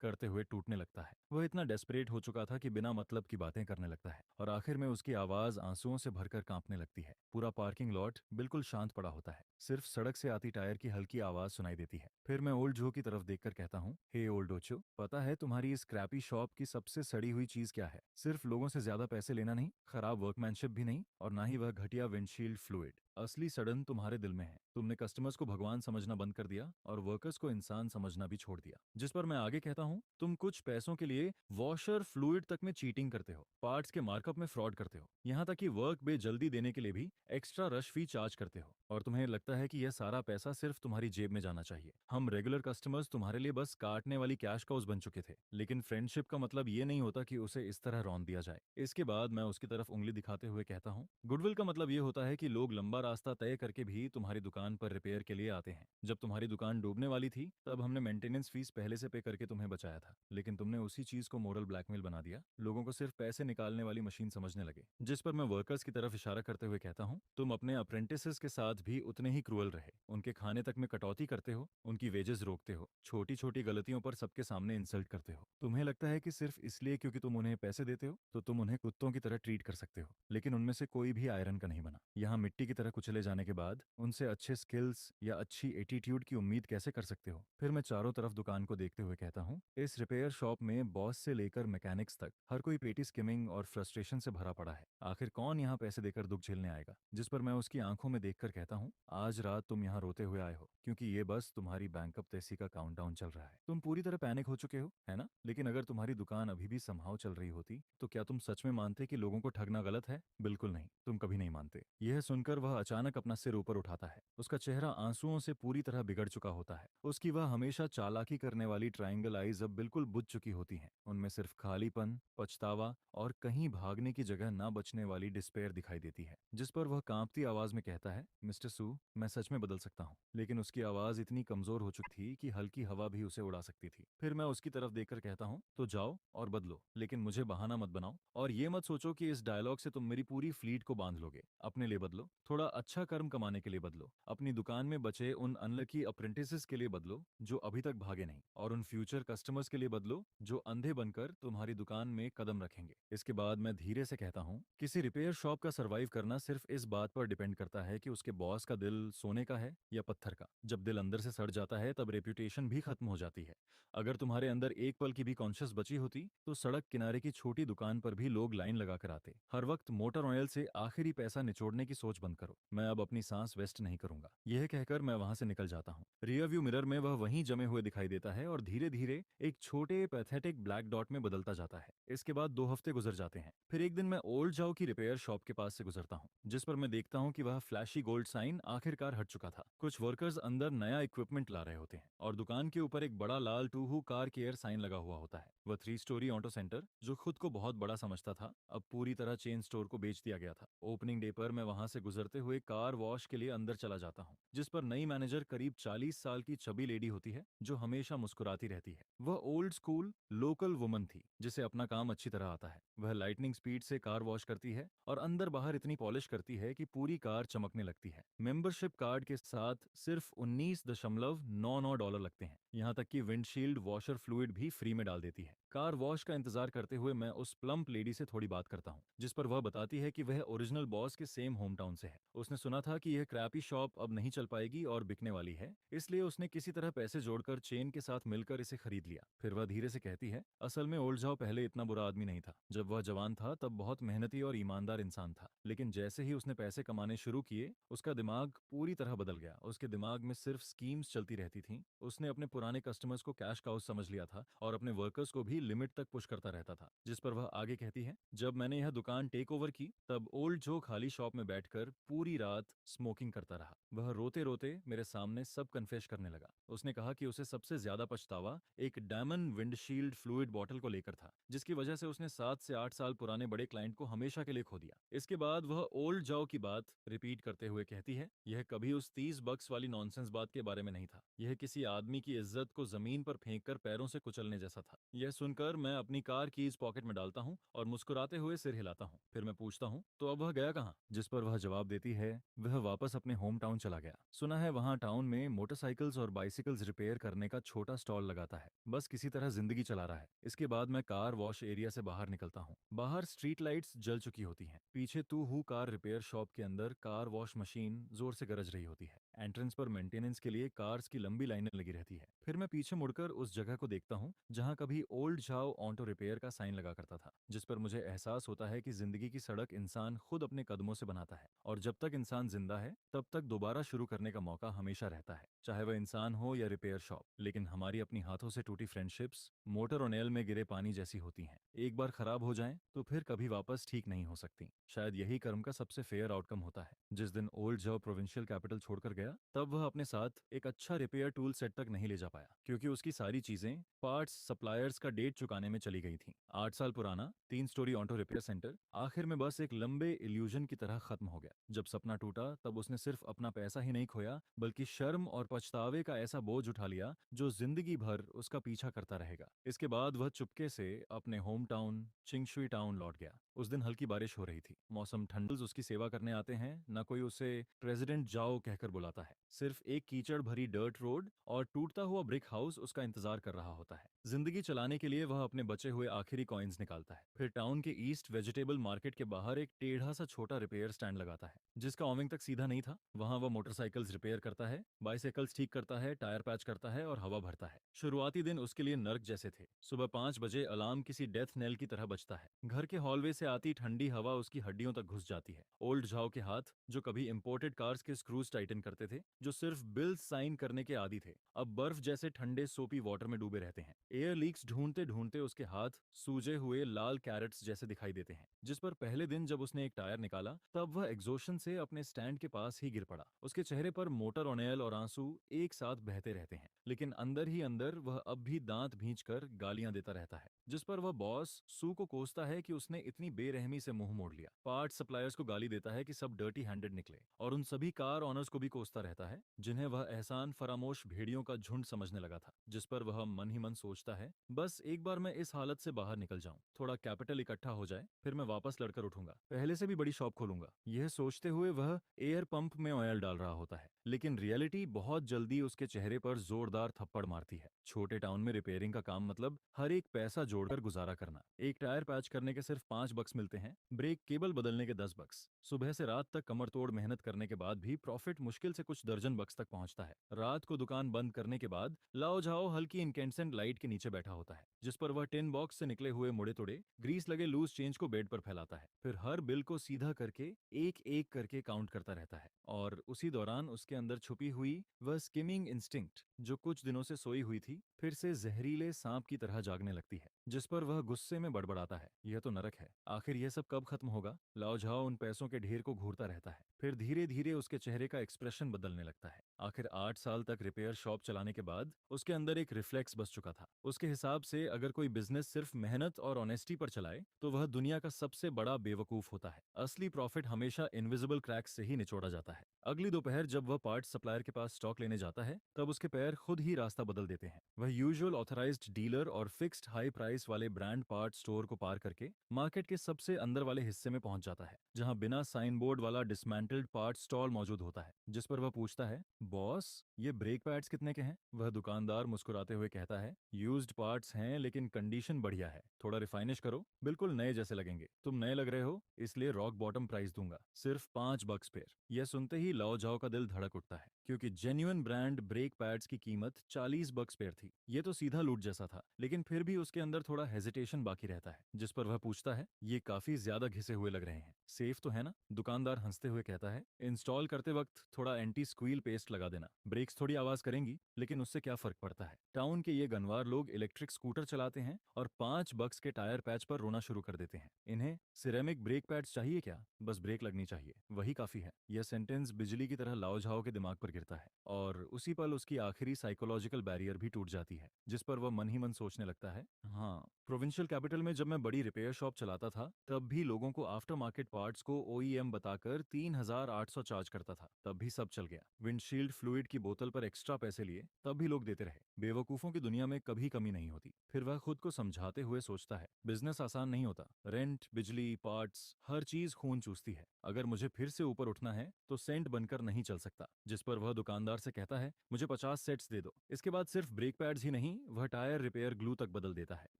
करते हुए टूटने लगता है। वह इतना डेस्परेट हो चुका था कि बिना मतलब की बातें करने लगता है, और आखिर में उसकी आवाज आंसुओं से भरकर कांपने लगती है। पूरा पार्किंग लॉट बिल्कुल शांत पड़ा होता है, सिर्फ सड़क से आती टायर की हल्की आवाज सुनाई देती है। फिर मैं ओल्ड जो की तरफ देखकर कहता हूँ, हे ओल्ड ओचो, पता है तुम्हारी इस क्रैपी शॉप की सबसे सड़ी हुई चीज क्या है? सिर्फ लोगों से ज्यादा पैसे लेना नहीं, खराब वर्कमैनशिप भी नहीं, और ना ही वह घटिया विंडशील्ड फ्लूइड। असली सड़न तुम्हारे दिल में है। तुमने कस्टमर्स को भगवान समझना बंद कर दिया और वर्कर्स को इंसान समझना भी छोड़ दिया। जिस पर मैं आगे कहता हूँ, तुम कुछ पैसों के लिए वॉशर फ्लूइड तक में चीटिंग करते हो, पार्ट्स के मार्कअप में फ्रॉड करते हो, यहाँ तक कि वर्क बे जल्दी देने के लिए भी एक्स्ट्रा रश फी चार्ज करते हो, और तुम्हें लगता है कि यह सारा पैसा सिर्फ तुम्हारी जेब में जाना चाहिए। हम रेगुलर कस्टमर्स तुम्हारे लिए बस काटने वाली कैश काउस बन चुके थे, लेकिन फ्रेंडशिप का मतलब ये नहीं होता कि उसे इस तरह रौंद दिया जाए। इसके बाद मैं उसकी तरफ उंगली दिखाते हुए कहता हूँ, गुडविल का मतलब ये होता है कि लोग लंबा रास्ता तय करके भी तुम्हारी दुकान पर रिपेयर के लिए आते हैं। जब तुम्हारी दुकान डूबने वाली थी तब हमने मेंटेनेंस फीस पहले से पे करके तुम्हें बचाया था, लेकिन तुमने उसी चीज को मोरल ब्लैकमेल बना दिया। लोगों को सिर्फ पैसे निकालने वाली मशीन समझने लगे। जिस पर मैं वर्कर्स की तरफ इशारा करते हुए कहता हूँ, तुम अपने अप्रेंटिसेस के साथ भी उतने ही क्रूअल रहे। उनके खाने तक में कटौती करते हो, उनकी वेजेस रोकते हो, छोटी छोटी गलतियों पर सबके सामने इंसल्ट करते हो। तुम्हें लगता है कि सिर्फ इसलिए क्योंकि तुम उन्हें पैसे देते हो तो तुम उन्हें कुत्तों की तरह ट्रीट कर सकते हो, लेकिन उनमें से कोई भी आयरन का नहीं बना। यहाँ मिट्टी की तरह कुचले जाने के बाद उनसे अच्छे स्किल्स या अच्छी एटीट्यूड की उम्मीद कैसे कर सकते हो? फिर मैं चारों तरफ दुकान को देखते हुए कहता हूँ, इस रिपेयर शॉप में बॉस से लेकर मैकेनिक्स तक हर कोई पेटी स्किमिंग और फ्रस्ट्रेशन से भरा पड़ा है। आखिर कौन यहाँ पैसे देकर दुख झेलने आएगा? जिस पर मैं उसकी आंखों में देखकर कहता हूँ, आज रात तुम यहाँ रोते हुए आए हो क्योंकि ये बस तुम्हारी बैंकअप तेसी का काउंटडाउन चल रहा है। तुम पूरी तरह पैनिक हो चुके हो, है ना? लेकिन अगर तुम्हारी दुकान अभी भी संभाव चल रही होती तो क्या तुम सच में मानते कि लोगों को ठगना गलत है? बिल्कुल नहीं, तुम कभी नहीं मानते। यह सुनकर वह अचानक अपना सिर ऊपर उठाता है। उसका चेहरा आंसुओं से पूरी तरह बिगड़ चुका होता है। उसकी वह हमेशा चालाकी करने वाली ट्रायंगल आईज अब बिल्कुल बुझ चुकी होती हैं। उनमें सिर्फ खालीपन, पछतावा और कहीं भागने की जगह ना बचने वाली डिस्पेयर दिखाई देती है। जिस पर वह कांपती आवाज में कहता है, मिस्टर सू, मैं सच में बदल सकता हूँ। लेकिन उसकी आवाज इतनी कमजोर हो चुकी थी कि हल्की हवा भी उसे उड़ा सकती थी। फिर मैं उसकी तरफ देखकर कहता हूँ, तो जाओ और बदलो, लेकिन मुझे बहाना मत बनाओ और ये मत सोचो कि इस डायलॉग से तुम मेरी पूरी फ्लीट को बांध लोगे। अपने लिए बदलो, थोड़ा अच्छा कर्म कमाने के लिए बदलो, अपनी दुकान में बचे उन अनलकी अप्रेंटिसेस के लिए बदलो जो अभी तक भागे नहीं, और उन फ्यूचर कस्टमर्स के लिए बदलो जो अंधे बनकर तुम्हारी दुकान में कदम रखेंगे। इसके बाद मैं धीरे से कहता हूँ, किसी रिपेयर शॉप का सर्वाइव करना सिर्फ इस बात पर डिपेंड करता है कि उसके बॉस का दिल सोने का है या पत्थर का। जब दिल अंदर से सड़ जाता है तब रेप्यूटेशन भी खत्म हो जाती है। अगर तुम्हारे अंदर एक पल की भी कॉन्शियस बची होती तो सड़क किनारे की छोटी दुकान पर भी लोग लाइन लगाकर आते। हर वक्त मोटर ऑयल से आखिरी पैसा निचोड़ने की सोच बंद करो। मैं अब अपनी सांस वेस्ट नहीं करूंगा। यह कहकर मैं वहां से निकल जाता हूँ। रियर व्यू मिरर में वह वहीं जमे हुए दिखाई देता है और धीरे धीरे एक छोटे पैथेटिक ब्लैक डॉट में बदलता जाता है। इसके बाद 2 हफ्ते गुजर जाते हैं। फिर एक दिन मैं ओल्ड जाओ की रिपेयर शॉप के पास से गुजरता हूँ, जिस पर मैं देखता हूँ कि वह फ्लैशी गोल्ड साइन आखिरकार हट चुका था। कुछ वर्कर्स अंदर नया इक्विपमेंट ला रहे होते हैं और दुकान के ऊपर एक बड़ा लाल टूहू कार केयर साइन लगा हुआ होता है। वह 3 स्टोरी ऑटो सेंटर, जो खुद को बहुत बड़ा समझता था, अब पूरी तरह चेन स्टोर को बेच दिया गया था। ओपनिंग डे पर मैं वहां से गुजरते हुए कार वॉश के लिए अंदर चला जाता हूँ, जिस पर नई मैनेजर करीब 40 साल की चबी लेडी होती है जो हमेशा मुस्कुराती रहती है। वह ओल्ड स्कूल लोकल वुमन थी जिसे अपना काम अच्छी तरह आता है। वह लाइटनिंग स्पीड से कार वॉश करती है और अंदर बाहर इतनी पॉलिश करती है कि पूरी कार चमकने लगती है। मेंबरशिप कार्ड के साथ सिर्फ $19.99 लगते हैं। यहाँ तक कि विंडशील्ड वॉशर फ्लूइड भी फ्री में डाल देती है। कार वॉश का इंतजार करते हुए मैं उस प्लम्प लेडी से थोड़ी बात करता हूँ, जिस पर वह बताती है कि वह ओरिजिनल बॉस के सेम होम टाउन से है। उसने सुना था कि यह क्रैपी शॉप अब नहीं चल पाएगी और बिकने वाली है, इसलिए उसने किसी तरह पैसे जोड़कर चेन के साथ मिलकर इसे खरीद लिया। फिर वह धीरे से कहती है, असल में ओल्ड जाओ पहले इतना बुरा आदमी नहीं था। जब वह जवान था तब बहुत मेहनती और ईमानदार इंसान था, लेकिन जैसे ही उसने पैसे कमाने शुरू किए उसका दिमाग पूरी तरह बदल गया। उसके दिमाग में सिर्फ स्कीम्स चलती रहती थीं। उसने अपने पुराने कस्टमर्स को कैश काउस समझ लिया था और अपने वर्कर्स को भी लिमिट तक पुश करता रहता था। जिस पर वह आगे कहती है, जब मैंने यह दुकान टेक ओवर की तब ओल्ड जो खाली शॉप में बैठकर पूरी रात स्मोकिंग करता रहा। वह रोते रोते मेरे सामने सब कन्फेस करने लगा। उसने कहा कि उसे सबसे ज्यादा पछतावा एक डायमंड विंडशील्ड फ्लूइड बॉटल को लेकर था, जिसकी वजह से उसने 7 से 8 साल पुराने बड़े क्लाइंट को हमेशा के लिए खो दिया। इसके बाद वह ओल्ड जाओ की बात रिपीट करते हुए कहती है, यह कभी उस 30 बक्स वाली नॉनसेंस बात के बारे में नहीं था। यह किसी आदमी की इज्जत को जमीन पर फेंककर पैरों से कुचलने जैसा था। यह सुनकर मैं अपनी कार कीज पॉकेट में डालता हूँ और मुस्कुराते हुए सिर हिलाता हूँ। फिर मैं पूछता हूँ, तो अब वह गया कहाँ? जिस पर वह जवाब देती है, वह वापस अपने होम टाउन चला गया। सुना है वहाँ टाउन में मोटरसाइकिल्स और बाइसिकल्स रिपेयर करने का छोटा स्टॉल लगाता है। बस किसी तरह जिंदगी चला रहा है। इसके बाद मैं कार वॉश एरिया से बाहर निकलता हूँ। बाहर स्ट्रीट लाइट्स जल चुकी होती हैं। पीछे तू हु कार रिपेयर शॉप के अंदर कार वॉश मशीन जोर से गरज रही होती है। एंट्रेंस पर मेंटेनेंस के लिए कार्स की लंबी लाइनें लगी रहती है। फिर मैं पीछे मुड़कर उस जगह को देखता हूँ जहाँ कभी ओल्ड झाओ ऑटो रिपेयर का साइन लगा करता था, जिस पर मुझे एहसास होता है कि जिंदगी की सड़क इंसान खुद अपने कदमों से बनाता है, और जब तक इंसान जिंदा है तब तक दोबारा शुरू करने का मौका हमेशा रहता है, चाहे वह इंसान हो या रिपेयर शॉप। लेकिन हमारी अपनी हाथों से टूटी फ्रेंडशिप्स मोटर और नेल में गिरे पानी जैसी होती हैं। एक बार खराब हो जाएं तो फिर कभी वापस ठीक नहीं हो सकती। शायद यही कर्म का सबसे फेयर आउटकम होता है। जिस दिन ओल्ड जॉब प्रोविंशियल कैपिटल छोड़कर गया, तब वह अपने साथ एक अच्छा रिपेयर टूल सेट तक नहीं ले जा पाया, क्योंकि उसकी सारी चीजें पार्ट्स सप्लायर्स का डेट चुकाने में चली गई थीं। 8 साल पुराना 3 स्टोरी ऑटो रिपेयर सेंटर आखिर में बस एक लंबे इल्यूजन की तरह खत्म हो गया। जब सपना टूटा तब उसने सिर्फ अपना पैसा ही नहीं खोया, बल्कि शर्म और पछतावे का ऐसा बोझ उठा लिया जो जिंदगी भर उसका पीछा करता रहेगा। इसके बाद वह चुपके से अपने होम टाउन चिंगशुई टाउन लौट गया। उस दिन हल्की बारिश हो रही थी, मौसम ठंडा। उसकी सेवा करने आते हैं, न कोई उसे प्रेसिडेंट जाओ कहकर बुलाता है। सिर्फ एक कीचड़ भरी डर्ट रोड और टूटता हुआ ब्रिक हाउस उसका इंतजार कर रहा होता है। जिंदगी चलाने के लिए वह अपने बचे हुए आखिरी कॉइन्स निकालता है। फिर टाउन के ईस्ट वेजिटेबल मार्केट के बाहर एक टेढ़ा सा छोटा रिपेयर स्टैंड लगाता है, जिसका ओविंग तक सीधा नहीं था। वहां वह मोटरसाइकिल्स रिपेयर करता है, बाइसाइकिल्स ठीक करता है, टायर पैच करता है और हवा भरता है। शुरुआती दिन उसके लिए नर्क जैसे थे। सुबह 5 बजे अलार्म किसी डेथ नेल की तरह बजता है। घर के हॉलवे से आती ठंडी हवा उसकी हड्डियों तक घुस जाती है। ओल्ड झाओ के हाथ, जो कभी इंपोर्टेड कार्स के स्क्रूज टाइटन करते थे, जो सिर्फ बिल्स साइन करने के आदी थे, अब बर्फ जैसे ठंडे सोपी वाटर में डूबे रहते हैं। एयर लीक्स ढूंढते ढूंढते उसके हाथ सूजे हुए लाल कैरेट्स जैसे दिखाई देते हैं। जिस पर पहले दिन जब उसने एक टायर निकाला, तब वह एग्जॉशन से अपने स्टैंड के पास ही गिर पड़ा। उसके चेहरे पर मोटर ऑनेल और आंसू एक साथ बहते रहते हैं, लेकिन अंदर ही अंदर वह अब भी दांत भींचकर गालियां देता रहता है। जिस पर वह बॉस सू को कोसता है कि उसने इतनी बेरहमी से मुंह मोड़ लिया। पार्ट सप्लायर्स को गाली देता है कि सब डर्टी हैंडेड निकले, और उन सभी कार ऑनर्स को भी कोसता रहता है जिन्हें वह एहसान फरामोश भेड़ियों का झुंड समझने लगा था। जिस पर वह मन ही मन सोचता है, बस एक बार मैं इस हालत से बाहर निकल जाऊं, थोड़ा कैपिटल इकट्ठा हो जाए, फिर मैं वापस लड़कर उठूंगा, पहले से भी बड़ी शॉप खोलूंगा। यह सोचते हुए वह एयर पंप में ऑयल डाल रहा होता है, लेकिन रियलिटी बहुत जल्दी उसके चेहरे पर जोरदार थप्पड़ मारती है। छोटे टाउन में रिपेयरिंग का काम मतलब हर एक पैसा जोड़कर गुजारा करना। एक टायर पैच करने के सिर्फ 5 बक्स मिलते हैं, ब्रेक केबल बदलने के 10 बक्स। सुबह से रात तक कमर तोड़ मेहनत करने के बाद भी प्रॉफिट मुश्किल से कुछ दर्जन बक्स तक पहुंचता है। रात को दुकान बंद करने के बाद लाओ झाओ हल्की इनकेंडेंट लाइट के नीचे बैठा होता है, जिस पर वह टिन बॉक्स से निकले हुए मुड़े तुड़े ग्रीस लगे लूज चेंज को बेड पर फैलाता है। फिर हर बिल को सीधा करके एक एक करके काउंट करता रहता है, और उसी दौरान उसके अंदर छुपी हुई वह स्किमिंग इंस्टिंक्ट, जो कुछ दिनों से सोई हुई थी, फिर से जहरीले सांप की तरह जागने लगती है। जिस पर वह गुस्से में बड़बड़ाता है, यह तो नरक है, आखिर यह सब कब खत्म होगा। लाओ झाओ उन पैसों के ढेर को घूरता रहता है। फिर धीरे धीरे उसके चेहरे का एक्सप्रेशन बदलने लगता है। आखिर 8 साल तक रिपेयर शॉप चलाने के बाद उसके अंदर एक रिफ्लेक्स बस चुका था। उसके हिसाब से अगर कोई बिजनेस सिर्फ मेहनत और ऑनेस्टी पर चलाए तो वह दुनिया का सबसे बड़ा बेवकूफ होता है। असली प्रॉफिट हमेशा इनविजिबल क्रैक्स से ही निचोड़ा जाता है। अगली दोपहर जब वह पार्ट सप्लायर के पास स्टॉक लेने जाता है, तब उसके पैर खुद ही रास्ता बदल देते हैं। वह यूजुअल ऑथराइज्ड डीलर और फिक्स्ड हाई प्राइस वाले ब्रांड पार्ट स्टोर को पार करके मार्केट के सबसे अंदर वाले हिस्से में पहुंच जाता है, जहां बिना साइन बोर्ड वाला डिसमेंटल्ड पार्ट स्टॉल मौजूद होता है। जिस पर वह पूछता है, बॉस ये ब्रेक पैड्स कितने के हैं? वह दुकानदार मुस्कुराते हुए कहता है, यूज्ड पार्ट्स हैं लेकिन कंडीशन बढ़िया है, थोड़ा रिफाइनिश करो, बिल्कुल नए जैसे लगेंगे। तुम नए लग रहे हो, इसलिए रॉक बॉटम प्राइस दूंगा, सिर्फ 5 बक्स पेर। यह सुनते ही लाओ जाओ का दिल धड़क उठता है, क्योंकि जेन्युइन ब्रांड ब्रेक पैड्स की कीमत 40 बक्स पेर थी। यह तो सीधा लूट जैसा था, लेकिन फिर भी उसके अंदर थोड़ा हेजिटेशन बाकी रहता है। जिस पर वह पूछता है, ये काफी ज्यादा घिसे हुए लग रहे हैं, सेफ तो है ना? दुकानदार हंसते हुए कहता है, इंस्टॉल करते वक्त थोड़ा एंटी स्क्वील पेस्ट लगा देना, ब्रेक्स थोड़ी आवाज करेंगी लेकिन उससे क्या फर्क पड़ता है। टाउन के ये गनवार लोग इलेक्ट्रिक स्कूटर चलाते हैं और 5 बक्स के टायर पैच पर रोना शुरू कर देते हैं। इन्हें सिरेमिक ब्रेक पैड्स चाहिए क्या? बस ब्रेक लगनी चाहिए, वही काफी है। यह सेंटेंस बिजली की तरह लाओ झाओ के दिमाग पर गिरता है, और उसी पल उसकी आखिरी साइकोलॉजिकल बैरियर भी टूट जाती है। जिस पर वह मन ही मन सोचने लगता है, हाँ, प्रोविंशियल कैपिटल में जब मैं बड़ी रिपेयर शॉप चलाता था, तब भी लोगों को आफ्टर मार्केट पार्ट्स को ओईएम बताकर 3,800 चार्ज करता था, तब भी सब चल गया। विंडशील्ड फ्लूइड की बोतल पर एक्स्ट्रा पैसे लिए, तब भी लोग देते रहे। बेवकूफों की दुनिया में कभी कमी नहीं होती। फिर वह खुद को समझाते हुए सोचता है, बिजनेस आसान नहीं होता, रेंट, बिजली, पार्ट्स, हर चीज खून चूसती है। अगर मुझे फिर से ऊपर उठना है तो सेंट बनकर नहीं चल सकता। जिस पर वह वह दुकानदार से कहता है, मुझे 50 सेट्स दे दो। इसके बाद सिर्फ ब्रेक पैड्स ही नहीं, वह टायर रिपेयर ग्लू तक बदल देता है।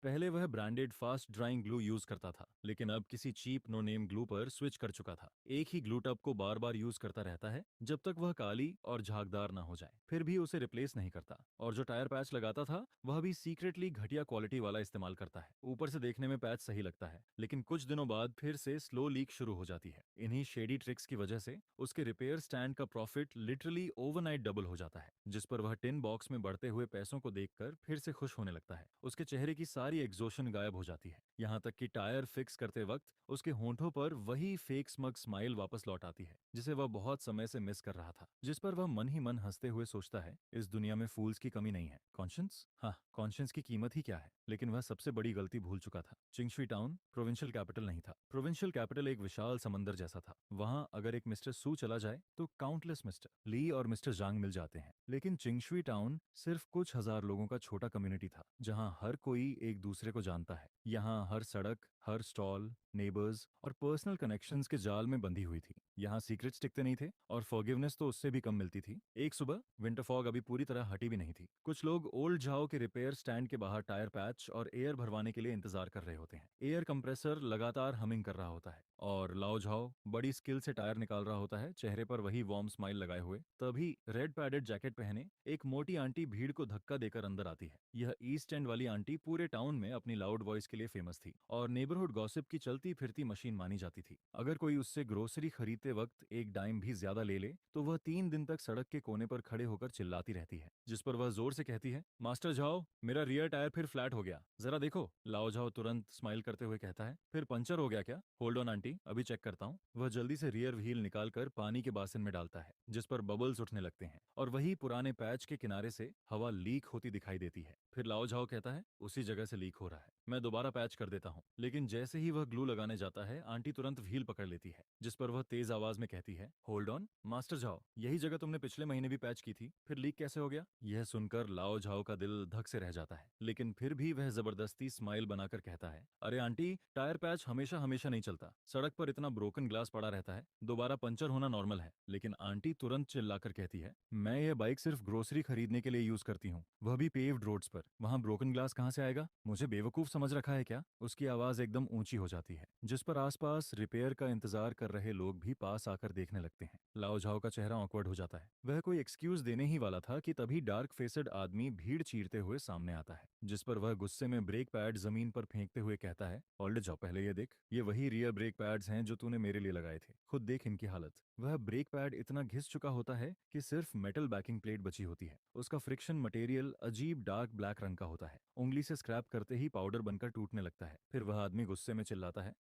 पहले वह branded fast drawing glue use करता था, लेकिन अब किसी चीप नो नेम ग्लू पर स्विच कर चुका था। एक ही ग्लू टब को बार बार यूज करता रहता है जब तक वह काली और झागदार ना हो जाए, फिर भी उसे रिप्लेस नहीं करता। और जो टायर पैच लगाता था वह भी सीक्रेटली घटिया क्वालिटी वाला इस्तेमाल करता है। ऊपर से देखने में पैच सही लगता है, लेकिन कुछ दिनों बाद फिर से स्लो लीक शुरू हो जाती है। इन्हीं शेडी ट्रिक्स की वजह से उसके रिपेयर स्टैंड का प्रॉफिट लिटरली ओवरनाइट डबल हो जाता है, जिस पर वह टिन बॉक्स में बढ़ते हुए पैसों को देखकर फिर से खुश होने लगता है। उसके चेहरे की सारी एग्जॉशन गायब हो जाती है, यहाँ तक कि टायर फिक्स करते वक्त उसके होंठों पर वही फेक स्मग स्माइल वापस लौट आती है जिसे वह बहुत समय से मिस कर रहा था। जिस पर वह मन ही मन हंसते हुए सोचता है, इस दुनिया में फूल्स की कमी नहीं है। कॉन्शियंस, हाँ, कॉन्शियंस की कीमत ही क्या है। लेकिन वह सबसे बड़ी गलती भूल चुका था। चिंगशुई टाउन प्रोविंशियल कैपिटल नहीं था। प्रोविंशियल कैपिटल एक विशाल समंदर जैसा था। वहां अगर एक मिस्टर सू चला जाए तो काउंटलेस मिस्टर ली और मिस्टर जांग मिल जाते हैं। लेकिन चिंगशुई टाउन सिर्फ कुछ हजार लोगों का छोटा कम्युनिटी था, जहां हर कोई एक दूसरे को जानता है। यहाँ हर सड़क, हर स्टॉल, नेबर्स और पर्सनल कनेक्शंस के जाल में बंधी हुई थी। यहाँ सीक्रेट्स टिकते नहीं थे और फॉरगिवनेस तो उससे भी कम मिलती थी। एक सुबह विंटर फॉग अभी पूरी तरह हटी भी नहीं थी। कुछ लोग ओल्ड झाओ के रिपेयर स्टैंड के बाहर टायर पैच और एयर भरवाने के लिए इंतजार कर रहे होते हैं। एयर कंप्रेसर लगातार हमिंग कर रहा होता है और लाओ झाओ बड़ी स्किल से टायर निकाल रहा होता है, चेहरे पर वही वार्म स्माइल लगाए हुए। तभी रेड पैडेड जैकेट पहने एक मोटी आंटी भीड़ को धक्का देकर अंदर आती है। यह ईस्ट एंड वाली आंटी पूरे टाउन में अपनी लाउड वॉइस के लिए फेमस थी और नेबरहुड गॉसिप की चलती फिरती मशीन मानी जाती थी। अगर कोई उससे ग्रोसरी खरीदते वक्त एक डाइम भी ज्यादा ले ले तो वह 3 दिन तक सड़क के कोने पर खड़े होकर चिल्लाती रहती है, जिस पर वह जोर से कहती है, मास्टर झाओ, मेरा रियर टायर फिर फ्लैट हो गया, जरा देखो। लाओ झाओ तुरंत स्माइल करते हुए कहता है, फिर पंचर हो गया क्या? होल्ड ऑन आंटी, अभी चेक करता हूँ। वह जल्दी से रियर व्हील निकालकर पानी के बासन में डालता है, जिस पर बबल्स उठने लगते हैं और वही पुराने पैच के किनारे से हवा लीक होती दिखाई देती है। फिर लाओ झाओ कहता है, उसी जगह से लीक हो रहा है, मैं दोबारा पैच कर देता हूँ। लेकिन जैसे ही वह ग्लू लगाने जाता है, आंटी तुरंत व्हील पकड़ लेती है, जिस पर वह तेज आवाज में कहती है, होल्ड ऑन मास्टर झाओ, यही जगह तुमने पिछले महीने भी पैच की थी, फिर लीक कैसे हो गया? यह सुनकर लाओ झाओ का दिल धक से रह जाता है, लेकिन फिर भी वह जबरदस्ती स्माइल बनाकर कहता है, अरे आंटी, टायर पैच हमेशा हमेशा नहीं चलता, सड़क पर इतना ब्रोकन ग्लास पड़ा रहता है, दोबारा पंचर होना नॉर्मल है। लेकिन आंटी तुरंत चिल्लाकर कहती है, मैं यह बाइक सिर्फ ग्रोसरी खरीदने के लिए यूज करती हूँ, वह भी पेव्ड रोड्स पर, वहां ब्रोकन ग्लास कहाँ से आएगा? मुझे बेवकूफ समझ रखा है क्या? उसकी आवाज एकदम ऊंची हो जाती है, जिस पर आसपास रिपेयर का इंतजार कर रहे लोग भी पास आकर देखने लगते हैं। लाओ झाओ का चेहरा ऑकवर्ड हो जाता है। वह कोई एक्सक्यूज देने ही वाला था कि तभी डार्क फेसेड आदमी भीड़ चीरते हुए सामने आता है, जिस पर वह गुस्से में ब्रेक पैड जमीन पर फेंकते हुए कहता है, ऑल्ड जाओ, पहले ये देख, ये वही रियर ब्रेक पैड्स हैं जो तूने मेरे लिए लगाए थे, खुद देख इनकी हालत। वह ब्रेक पैड इतना घिस चुका होता है कि सिर्फ मेटल बैकिंग प्लेट बची होती है। उसका फ्रिक्शन मटेरियल अजीब डार्क ब्लैक रंग का होता है, उंगली से स्क्रैप करते ही पाउडर बनकर टूटने लगता है। फिर वह आदमी गुस्से में चिल्लाता है,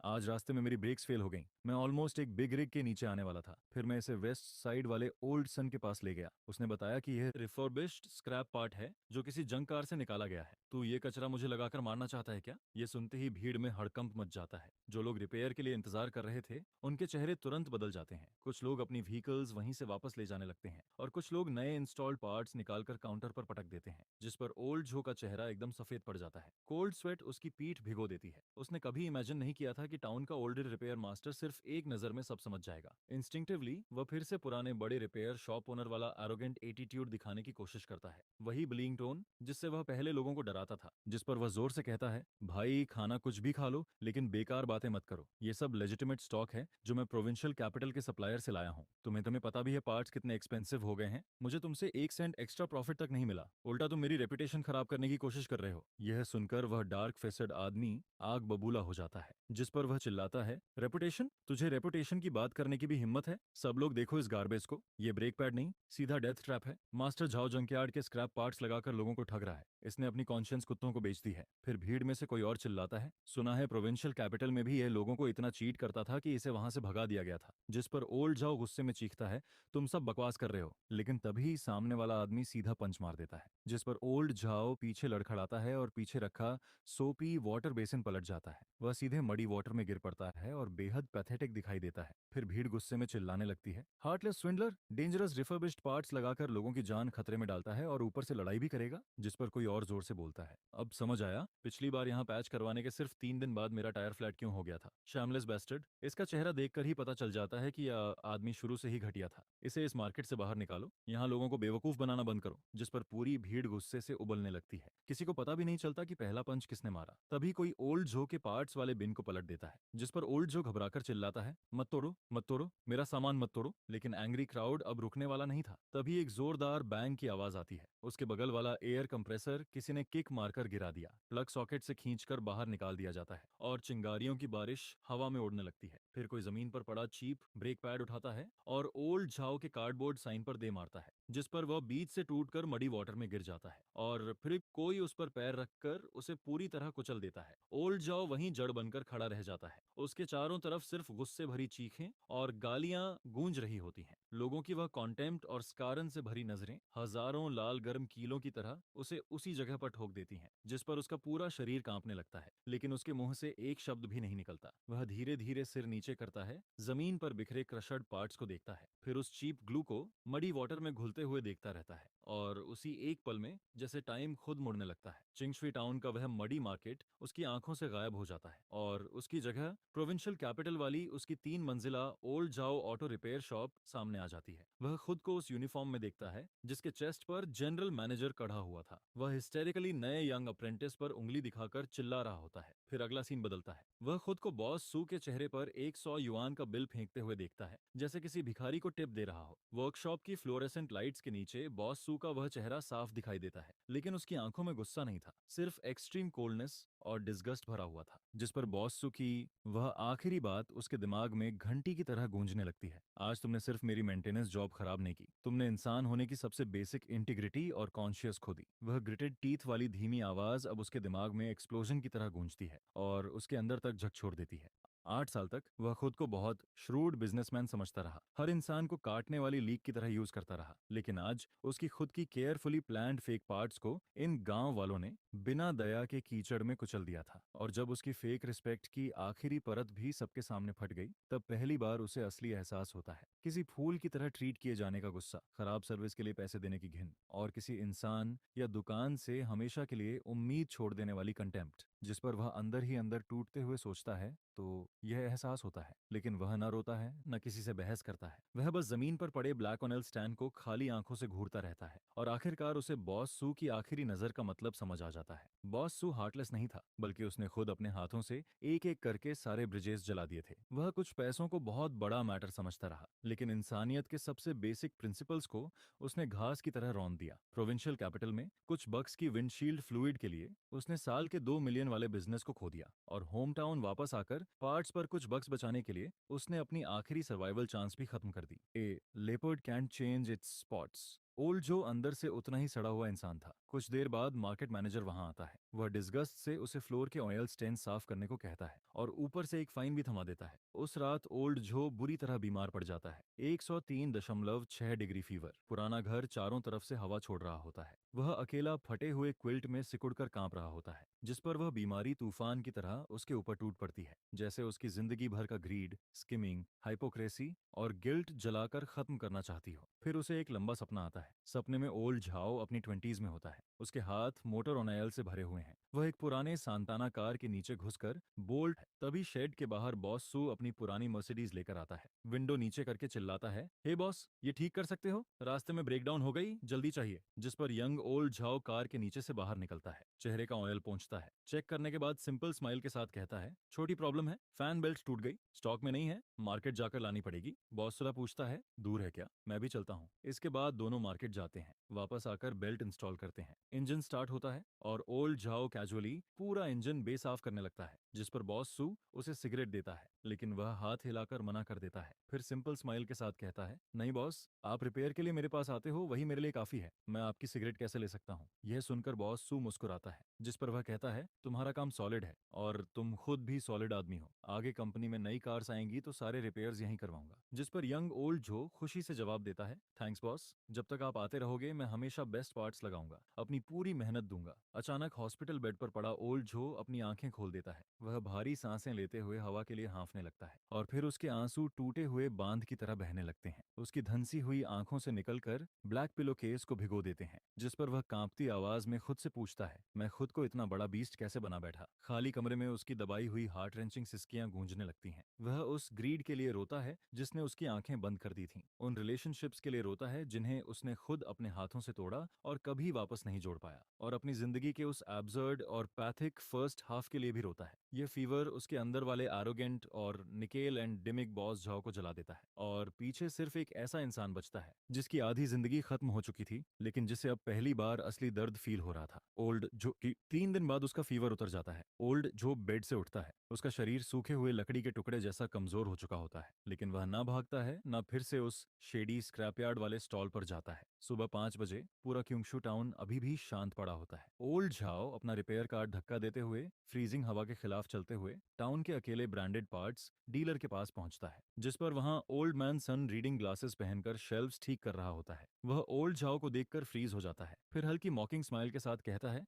आज रास्ते में मेरी ब्रेक्स फेल हो गई, मैं ऑलमोस्ट एक बिग रिग के नीचे आने वाला था, फिर मैं इसे वेस्ट साइड वाले ओल्ड सन के पास ले गया। उसने बताया कि यह रिफर्बिश्ड स्क्रैप पार्ट है जो किसी जंग कार से निकाला गया है। तू ये कचरा मुझे लगाकर मारना चाहता है क्या? ये सुनते ही भीड़ में हड़कंप मच जाता है। जो लोग रिपेयर के लिए इंतजार कर रहे थे उनके चेहरे तुरंत बदल जाते हैं। कुछ लोग अपनी व्हीकल्स वहीं से वापस ले जाने लगते हैं और कुछ लोग नए इंस्टॉल्ड पार्ट्स निकालकर काउंटर पर पटक देते हैं, जिस पर ओल्ड जो का चेहरा एकदम सफेद पड़ जाता है। कोल्ड स्वेट उसकी पीठ भिगो देती है। उसने कभी इमेजिन नहीं किया था कि टाउन का ओल्डर रिपेयर मास्टर सिर्फ एक नजर में सब समझ जाएगा। इंस्टिंक्टिवली वह फिर से पुराने बड़े रिपेयर शॉप ओनर वाला एरोगेंट एटीट्यूड दिखाने की कोशिश करता है, वही ब्लिंग टोन जिससे वह पहले लोगों को डराता था, जिस पर वह जोर से कहता है, भाई खाना कुछ भी खा लो लेकिन बेकार बातें मत करो, ये सब लेजिटिमेट स्टॉक है जो मैं प्रोविंशियल कैपिटल के सप्लायर से लाया हूँ। तुम्हें पता भी है पार्ट्स कितने एक्सपेंसिव हो गए हैं, मुझे तुमसे 1 सेंट एक्स्ट्रा प्रॉफिट तक नहीं मिला, उल्टा तुम मेरी रेपुटेशन खराब करने की कोशिश कर रहे हो। यह सुनकर वह डार्क फेसेड आदमी आग बबूला हो जाता है, जिस पर वह चिल्लाता है, रेपुटेशन? तुझे रेपुटेशन की बात करने की भी हिम्मत है? सब लोग देखो इस गार्बेज को, ये ब्रेक पैड नहीं सीधा डेथ ट्रैप है। मास्टर झाओ जंकयार्ड के स्क्रैप पार्ट्स लगाकर लोगों को ठग रहा है, इसने अपनी कॉन्शियंस कुत्तों को बेच दी है। फिर भीड़ में से कोई और चिल्लाता है, सुना है प्रोविंशियल कैपिटल में भी यह लोगों को इतना चीट करता था कि इसे वहां से भगा दिया गया था। जिस पर ओल्ड झाओ गुस्से में चीखता है, तुम सब बकवास कर रहे हो। लेकिन तभी सामने वाला आदमी सीधा पंच मार देता है, जिस पर ओल्ड झाओ पीछे लड़खड़ाता है और पीछे रखा सोपी वाटर बेसिन पलट जाता है। वह सीधे मडी वाटर में गिर पड़ता है और बेहद पैथेटिक दिखाई देता है। फिर भीड़ गुस्से में चिल्लाने लगती है, heartless swindler, dangerous refurbished parts लगाकर लोगों की जान खतरे में डालता है और ऊपर से लड़ाई भी करेगा। जिस पर कोई और जोर से बोलता है, अब समझ आया पिछली बार यहाँ पैच करवाने के सिर्फ 3 दिन बाद मेरा टायर फ्लैट क्यों हो गया था। शैमलेस बैस्टर्ड, इसका चेहरा देखकर ही पता चल जाता है कि यह आदमी शुरू से ही घटिया था। इसे इस मार्केट से बाहर निकालो, यहाँ लोगों को बेवकूफ बनाना बंद करो। जिस पर पूरी भीड़ गुस्से से उबलने लगती है। किसी को पता भी नहीं चलता कि पहला पंच किसने मारा। तभी कोई ओल्ड जो के पार्ट्स वाले बिन को पलट देता है। जिस पर ओल्ड जो घबराकर चिल्लाता है, मत तोड़ो मत तोड़ो, मेरा सामान मत तोड़ो। लेकिन एंग्री क्राउड अब रुकने वाला नहीं था। तभी एक जोरदार बैंग की आवाज आती है। उसके बगल वाला एयर कंप्रेसर किसी ने किक मारकर गिरा दिया। प्लग सॉकेट से खींचकर बाहर निकाल दिया जाता है और चिंगारियों की बारिश हवा में उड़ने लगती है। फिर कोई जमीन पर पड़ा चीप ब्रेक पैड उठाता है और ओल्ड झाओ के कार्डबोर्ड साइन पर दे मारता है। जिस पर वह बीच से टूटकर मडी वाटर में गिर जाता है और फिर कोई उस पर पैर रखकर उसे पूरी तरह कुचल देता है। ओल्ड जाओ वहीं जड़ बनकर खड़ा रह जाता है। उसके चारों तरफ सिर्फ गुस्से भरी चीखें और गालियां गूंज रही होती हैं। लोगों की वह कॉन्टेम्प्ट और स्कारन से भरी नजरें हजारों लाल गर्म कीलों की तरह उसे उसी जगह पर ठोक देती हैं। जिस पर उसका पूरा शरीर कांपने लगता है, लेकिन उसके मुंह से एक शब्द भी नहीं निकलता। वह धीरे धीरे सिर नीचे करता है, जमीन पर बिखरे क्रशर्ड पार्ट्स को देखता है, फिर उस चीप ग्लू को मडी वाटर में घुलते हुए देखता रहता है। और उसी एक पल में जैसे टाइम खुद मुड़ने लगता है, चिंगशुई टाउन का वह मडी मार्केट उसकी आंखों से गायब हो जाता है और उसकी जगह प्रोविंशियल कैपिटल वाली उसकी 3 मंजिला ओल्ड जाओ ऑटो रिपेयर शॉप सामने आ जाती है। वह खुद को उस यूनिफॉर्म में देखता है जिसके चेस्ट पर जनरल मैनेजर कढ़ा हुआ था। वह हिस्टेरिकली नए यंग अप्रेंटिस पर उंगली दिखाकर चिल्ला रहा होता है। फिर अगला सीन बदलता है। वह खुद को बॉस सू के चेहरे पर 100 युआन का बिल फेंकते हुए देखता है, जैसे किसी भिखारी को टिप दे रहा हो। वर्कशॉप की फ्लोरेसेंट लाइट्स के नीचे बॉस सू का वह चेहरा साफ दिखाई देता है, लेकिन उसकी आंखों में गुस्सा नहीं था, सिर्फ एक्सट्रीम कोल्डनेस और डिस्गस्ट भरा हुआ था। जिस पर बॉस सू की वह आखिरी बात उसके दिमाग में घंटी की तरह गूंजने लगती है, आज तुमने सिर्फ मेरी मेंटेनेंस जॉब खराब नहीं की, तुमने इंसान होने की सबसे बेसिक इंटीग्रिटी और कॉन्शियस खो दी। वह ग्रिटेड टीथ वाली धीमी आवाज अब उसके दिमाग में एक्सप्लोजन की तरह गूंजती है और उसके अंदर तक झकझोर देती है। 8 साल तक वह खुद को बहुत श्रूड बिजनेसमैन समझता रहा, हर इंसान को काटने वाली लीक की तरह यूज करता रहा। लेकिन आज उसकी खुद की केयरफुली प्लान्ड फेक पार्ट्स को इन गांव वालों ने बिना दया के कीचड़ में कुचल दिया था। और जब उसकी फेक रिस्पेक्ट की आखिरी परत भी सबके सामने फट गई, तब पहली बार उसे असली एहसास होता है, किसी फूल की तरह ट्रीट किए जाने का गुस्सा, खराब सर्विस के लिए पैसे देने की घिन और किसी इंसान या दुकान से हमेशा के लिए उम्मीद छोड़ देने वाली कंटेम्प्ट। जिस पर वह अंदर ही अंदर टूटते हुए सोचता है तो यह एहसास होता है, लेकिन वह न रोता है न किसी से बहस करता है। वह बस जमीन पर पड़े ब्लैक ऑनेल स्टैंड को खाली आंखों से घूरता रहता है और आखिरकार उसे बॉस सू की आखिरी नजर का मतलब समझ आ जाता है। बॉस सू हार्टलेस नहीं था, बल्कि उसने खुद अपने हाथों से एक एक करके सारे ब्रिजेस जला दिए थे। वह कुछ पैसों को बहुत बड़ा मैटर समझता रहा, लेकिन इंसानियत के सबसे बेसिक प्रिंसिपल्स को उसने घास की तरह रौंद दिया। प्रोविंशियल कैपिटल में कुछ बक्स की विंडशील्ड फ्लूइड के लिए उसने साल के 2 मिलियन वाले बिजनेस को खो दिया और होम टाउन वापस आकर पार्ट्स पर कुछ बक्स बचाने के लिए उसने अपनी आखिरी सर्वाइवल चांस भी खत्म कर दी। A leopard can't change its spots. Old जो अंदर से उतना ही सड़ा हुआ इंसान था। कुछ देर बाद मार्केट मैनेजर वहां आता है। वह डिस्गस्ट से उसे फ्लोर के ऑयल स्टेन साफ करने को कहता है और ऊपर से एक फाइन भी थमा देता है। उस रात ओल्ड जो बुरी तरह बीमार पड़ जाता है, 103.6 डिग्री फीवर। पुराना घर चारों तरफ से हवा छोड़ रहा होता है। वह अकेला फटे हुए क्विल्ट में सिकुड़कर कांप रहा होता है, जिस पर वह बीमारी तूफान की तरह उसके ऊपर टूट पड़ती है, जैसे उसकी जिंदगी भर का ग्रीड, स्किमिंग, हाइपोक्रेसी और गिल्ट जलाकर खत्म करना चाहती हो। फिर उसे एक लंबा सपना आता है। सपने में ओल्ड झाओ अपनी 20s में होता है। उसके हाथ मोटर ऑयल से भरे हुए हैं। वह एक पुराने सांताना कार के नीचे घुसकर बोल्ट है। तभी शेड के बाहर बॉस सू अपनी पुरानी मर्सिडीज लेकर आता है। विंडो नीचे करके चिल्लाता है, हे बॉस, ये ठीक कर सकते हो, रास्ते में ब्रेकडाउन हो गई, जल्दी चाहिए। जिस पर यंग ओल्ड झाओ कार के नीचे से बाहर निकलता है, चेहरे का ऑयल पोंछता है, चेक करने के बाद सिंपल स्माइल के साथ कहता है, छोटी प्रॉब्लम है, फैन बेल्ट टूट गई, स्टॉक में नहीं है, मार्केट जाकर लानी पड़ेगी। बॉस सुला पूछता है, दूर है क्या, मैं भी चलता हूँ। इसके बाद दोनों मार्केट जाते हैं, वापस आकर बेल्ट इंस्टॉल करते हैं, इंजन स्टार्ट होता है और ओल्ड झाओ कैजुअली पूरा इंजन बेसाफ करने लगता है, जिस पर बॉस सू उसे सिगरेट देता है, लेकिन वह हाथ हिलाकर मना कर देता है। फिर सिंपल स्माइल के साथ कहता है, नहीं बॉस, आप रिपेयर के लिए मेरे पास आते हो वही मेरे लिए काफी है, मैं आपकी सिगरेट कैसे ले सकता हूँ। यह सुनकर बॉस सू मुस्कुराता है, जिस पर वह कहता है, तुम्हारा काम सॉलिड है और तुम खुद भी सॉलिड आदमी हो, आगे कंपनी में नई कार्स आएंगी तो सारे रिपेयर्स यहीं करवाऊंगा। जिस पर यंग ओल्ड जो खुशी से जवाब देता है, थैंक्स बॉस, जब तक आप आते रहोगे मैं हमेशा बेस्ट पार्ट्स लगाऊंगा, अपनी पूरी मेहनत दूंगा। अचानक हॉस्पिटल बेड पर पड़ा ओल्ड जो अपनी आंखें खोल देता है। वह भारी सांसें लेते हुए हवा के लिए हाँफने लगता है और फिर उसके आंसू टूटे हुए बांध की तरह बहने लगते हैं। उसकी धंसी हुई आंखों से निकलकर ब्लैक पिलो केस को भिगो देते हैं, जिस पर वह कांपती आवाज में खुद से पूछता है, मैं खुद को इतना बड़ा बीस्ट कैसे बना बैठा। खाली कमरे में उसकी दबाई हुई हार्ट रेंचिंग सिसकियां गूंजने लगती हैं। वह उस ग्रीड के लिए रोता है जिसने उसकी आंखें बंद कर दी थीं, उन रिलेशनशिप्स के लिए रोता है जिन्हें उसने खुद अपने हाथों से तोड़ा और कभी वापस नहीं जोड़ पाया, और अपनी जिंदगी के उस एब्सर्ड और पैथिक फर्स्ट हाफ के लिए भी रोता है। यह फीवर उसके अंदर वाले एरोगेंट और निकेल एंड डिमिक बॉस झाओ को जला देता है, और पीछे सिर्फ एक ऐसा इंसान बचता है जिसकी आधी जिंदगी खत्म हो चुकी थी, लेकिन जिसे अब पहली बार असली दर्द फील हो रहा था। ओल्ड जो कि 3 दिन बाद उसका फीवर उतर जाता है। ओल्ड जो बेड से उठता है, उसका शरीर सूखे हुए लकड़ी के टुकड़े जैसा कमजोर हो चुका होता है, लेकिन वह ना भागता है ना फिर से उस शेडी स्क्रैपयार्ड वाले स्टॉल पर जाता है। सुबह 5 बजे पूरा क्योंगशू टाउन अभी भी शांत पड़ा होता है। ओल्ड झाओ अपना रिपेयर कार्ड धक्का देते हुए फ्रीजिंग हवा के खिलाफ चलते हुए टाउन के अकेले ब्रांडेड पार्ट्स डीलर के पास पहुंचता है, जिस पर वहां ओल्ड मैन सन रीडिंग ग्लासेस पहनकर शेल्व्स ठीक कर रहा होता है। वह ओल्ड झाओ को देखकर फ्रीज हो जाता है, फिर हल्की मॉकिंग स्माइल के साथ कहता है,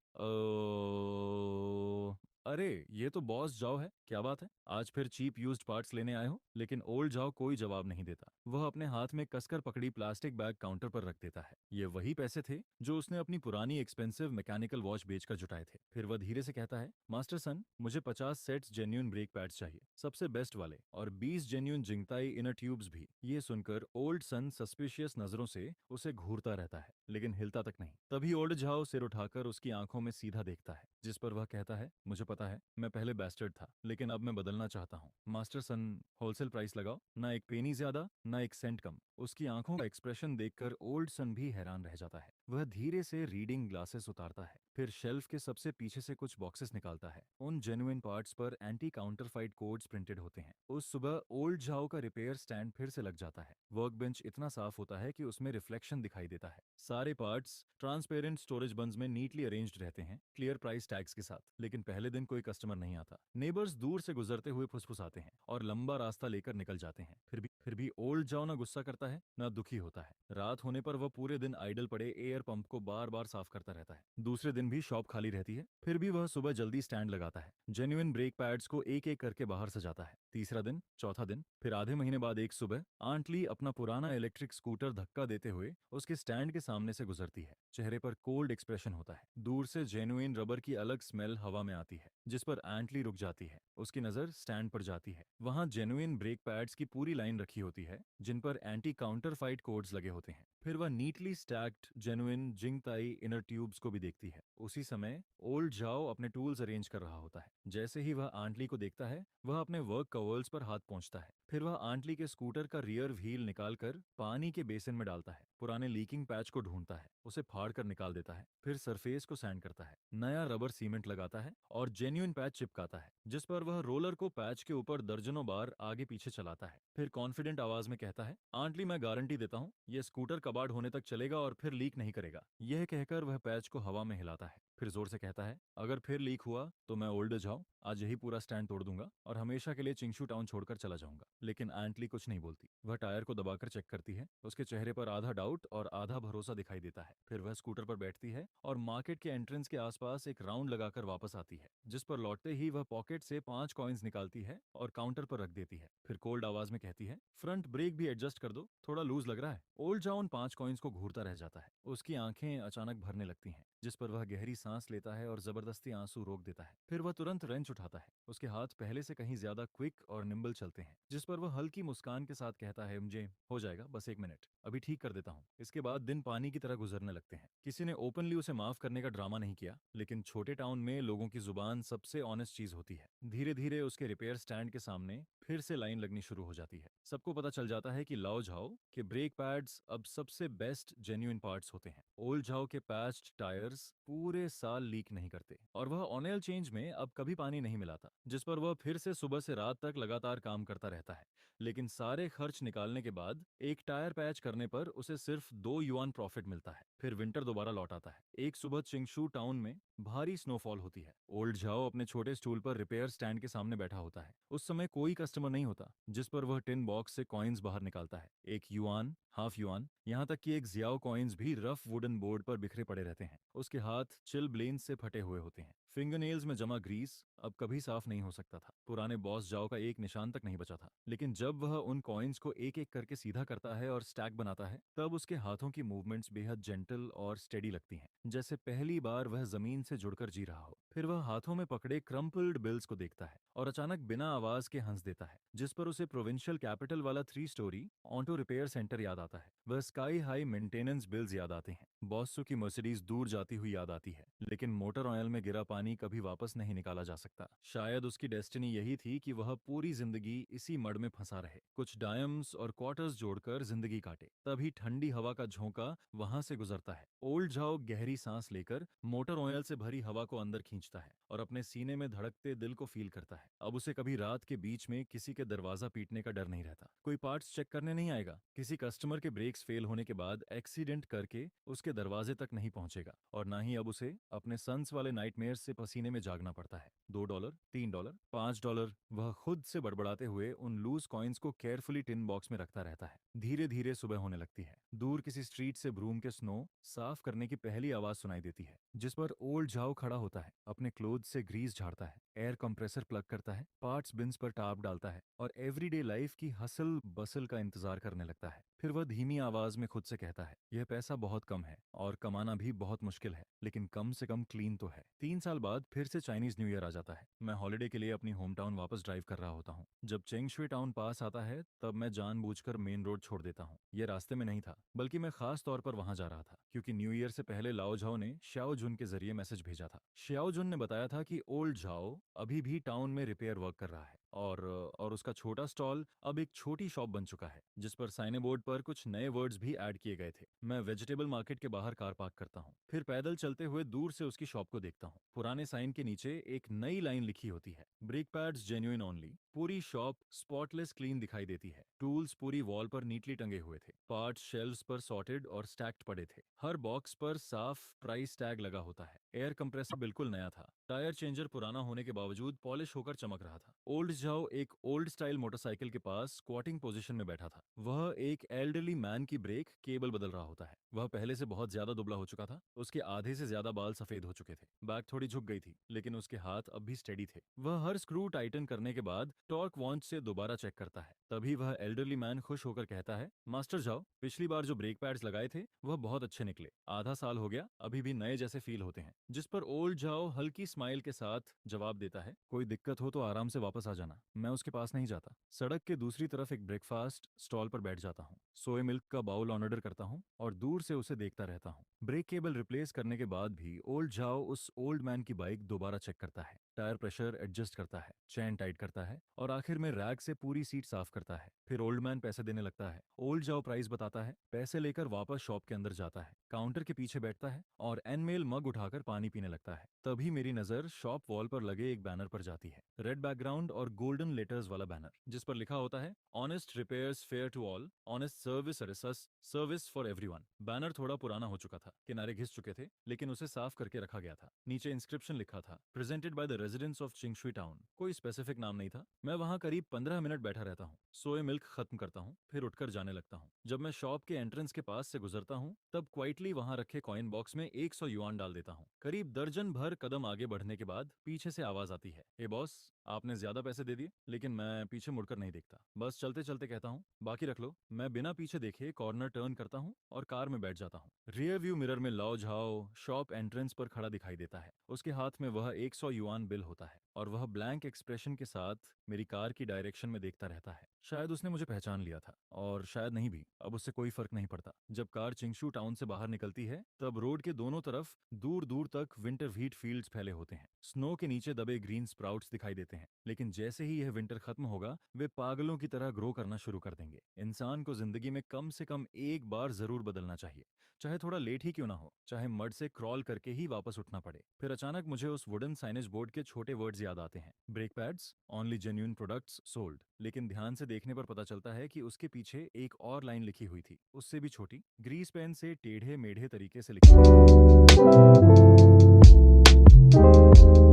अरे ये तो बॉस जाओ है, क्या बात है, आज फिर चीप यूज्ड पार्ट्स लेने आए हो। लेकिन ओल्ड जाओ कोई जवाब नहीं देता। वह अपने हाथ में कसकर पकड़ी प्लास्टिक बैग काउंटर पर रख देता है। ये वही पैसे थे जो उसने अपनी पुरानी एक्सपेंसिव मैकेनिकल वॉच बेचकर जुटाए थे। फिर वह धीरे से कहता है, मास्टर सन, मुझे 50 सेट्स जेन्यून ब्रेक पैड्स चाहिए, सबसे बेस्ट वाले, और 20 जेन्यून जिंगताई इनर ट्यूब्स भी। ये सुनकर ओल्ड सन सस्पिशियस नजरों से उसे घूरता रहता है, लेकिन हिलता तक नहीं। तभी ओल्ड झाओ सिर उठाकर उसकी आंखों में सीधा देखता है, जिस पर वह कहता है, मुझे पता है मैं पहले बैस्टर्ड था, लेकिन अब मैं बदलना चाहता हूँ। मास्टर सन, होलसेल प्राइस लगाओ, ना एक पेनी ज्यादा ना एक सेंट कम। उसकी आंखों का एक्सप्रेशन देखकर ओल्ड सन भी हैरान रह जाता है। वह धीरे से रीडिंग ग्लासेस उतारता है, फिर शेल्फ के सबसे पीछे से कुछ बॉक्सेस निकालता है। उन जेन्युइन पार्ट्स पर एंटी काउंटरफाइट कोड्स प्रिंटेड होते हैं। उस सुबह ओल्ड झाओ का रिपेयर स्टैंड फिर से लग जाता है। वर्क बेंच इतना साफ होता है कि उसमें रिफ्लेक्शन दिखाई देता है। सारे पार्ट्स ट्रांसपेरेंट स्टोरेज बंस में नीटली अरेंज्ड रहते हैं, क्लियर प्राइस टैग्स के साथ। लेकिन पहले दिन कोई कस्टमर नहीं आता। नेबर्स दूर से गुजरते हुए फुसफुसाते हैं और लंबा रास्ता लेकर निकल जाते हैं। फिर भी ओल्ड जाओ ना गुस्सा करता है ना दुखी होता है। रात होने पर वह पूरे दिन आइडल पड़े एयर पंप को बार बार साफ करता रहता है। दूसरे दिन भी शॉप खाली रहती है, फिर भी वह सुबह जल्दी स्टैंड लगाता है, जेन्युइन ब्रेक पैड्स को एक एक करके बाहर सजाता है। तीसरा दिन, चौथा दिन, फिर आधे महीने बाद एक सुबह आंट ली अपना पुराना इलेक्ट्रिक स्कूटर धक्का देते हुए उसके स्टैंड के सामने से गुजरती है। चेहरे पर कोल्ड एक्सप्रेशन होता है। दूर से जेन्युइन रबर की अलग स्मेल हवा में आती है, जिस पर एंटली रुक जाती है। उसकी नजर स्टैंड पर जाती है। वहां जेन्युइन ब्रेक पैड्स की पूरी लाइन रखी होती है, जिन पर एंटी काउंटर फाइट कोड्स लगे होते हैं। फिर वह neatly stacked genuine Jingtai inner tubes को भी देखती है। उसी समय ओल्ड जाओ अपने टूल्स अरेंज कर रहा होता है। जैसे ही वह आंटली को देखता है, वह अपने वर्क कवर्स पर हाथ पहुंचता है। फिर वह आंटली के स्कूटर का रियर व्हील निकालकर पानी के बेसिन में डालता है, पुराने लीकिंग पैच को ढूंढता है, उसे फाड़ कर निकाल देता है, फिर सरफेस को सैंड करता है, नया रबर सीमेंट लगाता है और जेन्युइन पैच चिपकाता है, जिस पर वह रोलर को पैच के ऊपर दर्जनों बार आगे पीछे चलाता है। फिर कॉन्फिडेंट आवाज में कहता है, आंटली मैं गारंटी देता हूँ ये स्कूटर कबाड़ होने तक चलेगा और फिर लीक नहीं करेगा। यह कहकर वह पैच को हवा में हिलाता है, फिर जोर से कहता है, अगर फिर लीक हुआ तो मैं ओल्ड जाओ आज यही पूरा स्टैंड तोड़ दूंगा और हमेशा के लिए चिंगशू टाउन छोड़कर चला जाऊंगा। लेकिन एंटली कुछ नहीं बोलती। वह टायर को दबाकर चेक करती है। उसके चेहरे पर आधा डाउट और आधा भरोसा दिखाई देता है। फिर वह स्कूटर पर बैठती है और मार्केट के एंट्रेंस के आसपास एक राउंड लगाकर वापस आती है, जिस पर लौटते ही वह पॉकेट से 5 कॉइन्स निकालती है और काउंटर पर रख देती है। फिर कोल्ड आवाज में कहती है, फ्रंट ब्रेक भी एडजस्ट कर दो, थोड़ा लूज लग रहा है। ओल्ड जाउन 5 कॉइन्स को घूरता रह जाता है। उसकी आंखें अचानक भरने लगती हैं, जिस पर वह गहरी सांस लेता है और जबरदस्ती आंसू रोक देता है। फिर वह तुरंत रेंच उठाता है। उसके हाथ पहले से कहीं ज्यादा क्विक और निम्बल चलते हैं, जिस पर वह हल्की मुस्कान के साथ कहता है, मुझे हो जाएगा, बस 1 मिनट, अभी ठीक कर देता हूँ। इसके बाद दिन पानी की तरह गुजरने लगते हैं। किसी ने ओपनली उसे माफ करने का ड्रामा नहीं किया, लेकिन छोटे टाउन में लोगों की जुबान सबसे ऑनेस्ट चीज होती है। धीरे धीरे उसके रिपेयर स्टैंड के सामने फिर से लाइन लगनी शुरू हो जाती है। सबको पता चल जाता है कि लाओ झाओ के ब्रेक पैड्स अब सबसे बेस्ट जेन्युइन पार्ट्स होते हैं। ओल्ड झाओ के पैच्ड टायर्स पूरे साल लीक नहीं करते और वह ऑयल चेंज में अब कभी पानी नहीं मिला था, जिस पर वह फिर से सुबह से रात तक लगातार काम करता रहता है। लेकिन सारे खर्च निकालने के बाद एक टायर पैच करने पर उसे सिर्फ 2 युआन प्रॉफिट मिलता है। फिर विंटर दोबारा लौट आता है। एक सुबह चिंगशू टाउन में भारी स्नोफॉल होती है। ओल्ड झाओ अपने छोटे स्टूल पर रिपेयर स्टैंड के सामने बैठा होता है। उस समय कोई कस्टमर नहीं होता, जिस पर वह टिन बॉक्स से कॉइन्स बाहर निकालता है। 1 युआन, हाफ युआन, यहाँ तक कि एक जियाओ कॉइन्स भी रफ वुडन बोर्ड पर बिखरे पड़े रहते हैं। उसके हाथ चिल ब्लेन से फटे हुए होते हैं। फिंगरनेल्स में जमा ग्रीस अब कभी साफ नहीं हो सकता था। पुराने बॉस जाओ का एक निशान तक नहीं बचा था। लेकिन जब वह उन कॉइन्स को एक एक करके सीधा करता है और स्टैक बनाता है, तब उसके हाथों की मूवमेंट्स बेहद जेंटल और स्टेडी लगती हैं, जैसे पहली बार वह जमीन से जुड़कर जी रहा हो। फिर वह हाथों में पकड़े क्रम्पल्ड बिल्स को देखता है और अचानक बिना आवाज के हंस देता है, जिस पर उसे प्रोविंशियल कैपिटल वाला 3 स्टोरी ऑटो रिपेयर सेंटर याद आता है। वह स्काई हाई मेंटेनेंस बिल्स याद आते हैं। बॉसों की मर्सिडीज दूर जाती हुई याद आती है। लेकिन मोटर ऑयल में गिरा पानी कभी वापस नहीं निकाला जा सकता। शायद उसकी डेस्टिनी यही थी कि वह पूरी जिंदगी इसी मड में फंसा रहे, कुछ डायम्स और क्वार्टर्स जोड़कर जिंदगी काटे। तभी ठंडी हवा का झोंका वहां से गुजरता है। ओल्ड जाओ गहरी सांस लेकर मोटर ऑयल से भरी हवा को अंदर खींचता है और अपने सीने में धड़कते दिल को फील करता है। अब उसे कभी रात के बीच में किसी के दरवाजा पीटने का डर नहीं रहता। कोई पार्ट्स चेक करने नहीं आएगा। किसी कस्टमर के ब्रेक्स फेल होने के बाद एक्सीडेंट करके उसके दरवाजे तक नहीं पहुंचेगा। और ना ही अब उसे अपने सन्स वाले नाइटमेयर से पसीने में जागना पड़ता है। $2, $3, $5, वह खुद से बड़बड़ाते हुए उन लूज कॉइन्स को केयरफुली टिन बॉक्स में रखता रहता है। धीरे धीरे सुबह होने लगती है। दूर किसी स्ट्रीट से ब्रूम के स्नो साफ करने की पहली आवाज सुनाई देती है, जिस पर ओल्ड जाओ खड़ा होता है, अपने क्लोथ से ग्रीस झाड़ता है, एयर कंप्रेसर प्लग करता है, पार्ट्स बिन्स पर टाप डालता है और एवरीडे लाइफ की हसल बसल का इंतजार करने लगता है। फिर वह धीमी आवाज में खुद से कहता है, यह पैसा बहुत कम है और कमाना भी बहुत मुश्किल है, लेकिन कम से कम क्लीन तो है। 3 साल बाद फिर से चाइनीज न्यू ईयर आ जाता है। मैं हॉलिडे के लिए अपनी होम टाउन वापस ड्राइव कर रहा होता हूँ। जब चेंगशुई टाउन पास आता है, तब मैं जानबूझकर मेन रोड छोड़ देता हूँ। यह रास्ते में नहीं था, बल्कि मैं खास तौर पर वहां जा रहा था, क्योंकि न्यू ईयर से पहले लाओ झाओ ने श्याओ जुन के जरिए मैसेज भेजा था। श्याओ जुन ने बताया था कि ओल्ड झाओ अभी भी टाउन में रिपेयर वर्क कर रहा है और उसका छोटा स्टॉल अब एक छोटी शॉप बन चुका है, जिस पर साइने बोर्ड पर कुछ नए वर्ड्स भी ऐड किए गए थे। मैं वेजिटेबल मार्केट के बाहर कार पार्क करता हूँ, फिर पैदल चलते हुए दूर से उसकी शॉप को देखता हूँ। पुराने साइन के नीचे एक नई लाइन लिखी होती है, ब्रेक पैड्स जेन्युइन ओनली। पूरी शॉप स्पॉटलेस क्लीन दिखाई देती है। टूल्स पूरी वॉल पर नीटली टंगे हुए थे। पार्ट्स शेल्व्स पर सॉर्टेड और स्टैक्ड पड़े थे। हर बॉक्स पर साफ प्राइस टैग लगा होता है। एयर कंप्रेसर बिल्कुल नया था। टायर चेंजर पुराना होने के बावजूद पॉलिश होकर चमक रहा था। ओल्ड जाओ एक ओल्ड स्टाइल मोटरसाइकिल के पास स्क्वाटिंग पोजीशन में बैठा था। वह एक एल्डरली मैन की ब्रेक केबल बदल रहा होता है। वह पहले से बहुत ज्यादा दुबला हो चुका था। उसके आधे से ज्यादा बाल सफेद हो चुके थे। बैक थोड़ी झुक गई थी, लेकिन उसके हाथ अब भी स्टेडी थे। वह हर स्क्रू टाइटन करने के बाद टॉर्क वॉन्च से दोबारा चेक करता है। तभी वह एल्डरली मैन खुश होकर कहता है, मास्टर जाओ, पिछली बार जो ब्रेक पैड्स लगाए थे वह बहुत अच्छे निकले। आधा साल हो गया, अभी भी नए जैसे फील होते हैं। जिस पर ओल्ड जाओ हल्की स्माइल के साथ जवाब देता है, कोई दिक्कत हो तो आराम से वापस आ जाना, मैं उसके पास नहीं जाता। सड़क के दूसरी तरफ एक ब्रेकफास्ट स्टॉल पर बैठ जाता हूँ। सोए मिल्क का बाउल ऑर्डर करता हूँ और दूर से उसे देखता रहता हूँ। ब्रेक केबल रिप्लेस करने के बाद भी ओल्ड जाओ उस ओल्ड मैन की बाइक दोबारा चेक करता है, टायर प्रेशर एडजस्ट करता है, चेन टाइट करता है और आखिर में रैक से पूरी सीट साफ करता है। फिर ओल्ड मैन पैसे देने लगता है। ओल्ड जाओ प्राइस बताता है, पैसे लेकर वापस शॉप के अंदर जाता है, काउंटर के पीछे बैठता है और एनमेल मग उठाकर पानी पीने लगता है। तभी मेरी नजर शॉप वॉल पर लगे एक बैनर पर जाती है। रेड बैकग्राउंड और गोल्डन लेटर्स वाला बैनर, जिस पर लिखा होता है, honest repairs fair to all, honest service recess, service for everyone. Banner थोड़ा पुराना हो चुका था, किनारे घिस चुके थे, लेकिन उसे साफ करके रखा गया था। नीचे इंस्क्रिप्शन लिखा था, presented by the residents of Chingshui town. कोई स्पेसिफिक नाम नहीं था। मैं वहां करीब 15 मिनट बैठा रहता हूँ। सोए मिल्क खत्म करता हूँ, फिर उठकर जाने लगता हूँ। जब मैं शॉप के एंट्रेंस के पास से गुजरता हूँ, तब क्वाइटली वहां रखे कॉइन बॉक्स में 100 युआन डाल देता हूँ। करीब दर्जन भर कदम आगे बढ़ने के बाद पीछे से आवाज आती है, ए बॉस, आपने ज्यादा पैसे दे दिए। लेकिन मैं पीछे मुड़कर नहीं देखता, बस चलते चलते कहता हूँ, बाकी रख लो। मैं बिना पीछे देखे कॉर्नर टर्न करता हूँ और कार में बैठ जाता हूँ। रियर व्यू मिरर में लाओ झाओ शॉप एंट्रेंस पर खड़ा दिखाई देता है। उसके हाथ में वह 100 युआन बिल होता है। और वह ब्लैंक एक्सप्रेशन के साथ मेरी कार की डायरेक्शन में देखता रहता है। शायद उसने मुझे पहचान लिया था और शायद नहीं भी, अब उससे कोई फर्क नहीं पड़ता। जब कार चिंगशू टाउन से बाहर निकलती है तब रोड के दोनों तरफ दूर दूर तक विंटर व्हीट फील्ड्स फैले होते हैं। स्नो के नीचे दबे ग्रीन स्प्राउट्स दिखाई देते हैं, लेकिन जैसे ही यह विंटर खत्म होगा वे पागलों की तरह ग्रो करना शुरू कर देंगे। इंसान को जिंदगी में कम से कम एक बार जरूर बदलना चाहिए, चाहे थोड़ा लेट ही क्यों ना हो, चाहे मड से क्रॉल करके ही वापस उठना पड़े। फिर अचानक मुझे उस वुडन साइनेज बोर्ड के छोटे वर्ड्स याद आते हैं, brake pads only genuine products sold. लेकिन ध्यान से देखने पर पता चलता है कि उसके पीछे एक और लाइन लिखी हुई थी, उससे भी छोटी, ग्रीस पेन से टेढ़े मेढ़े तरीके से लिखी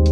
थी।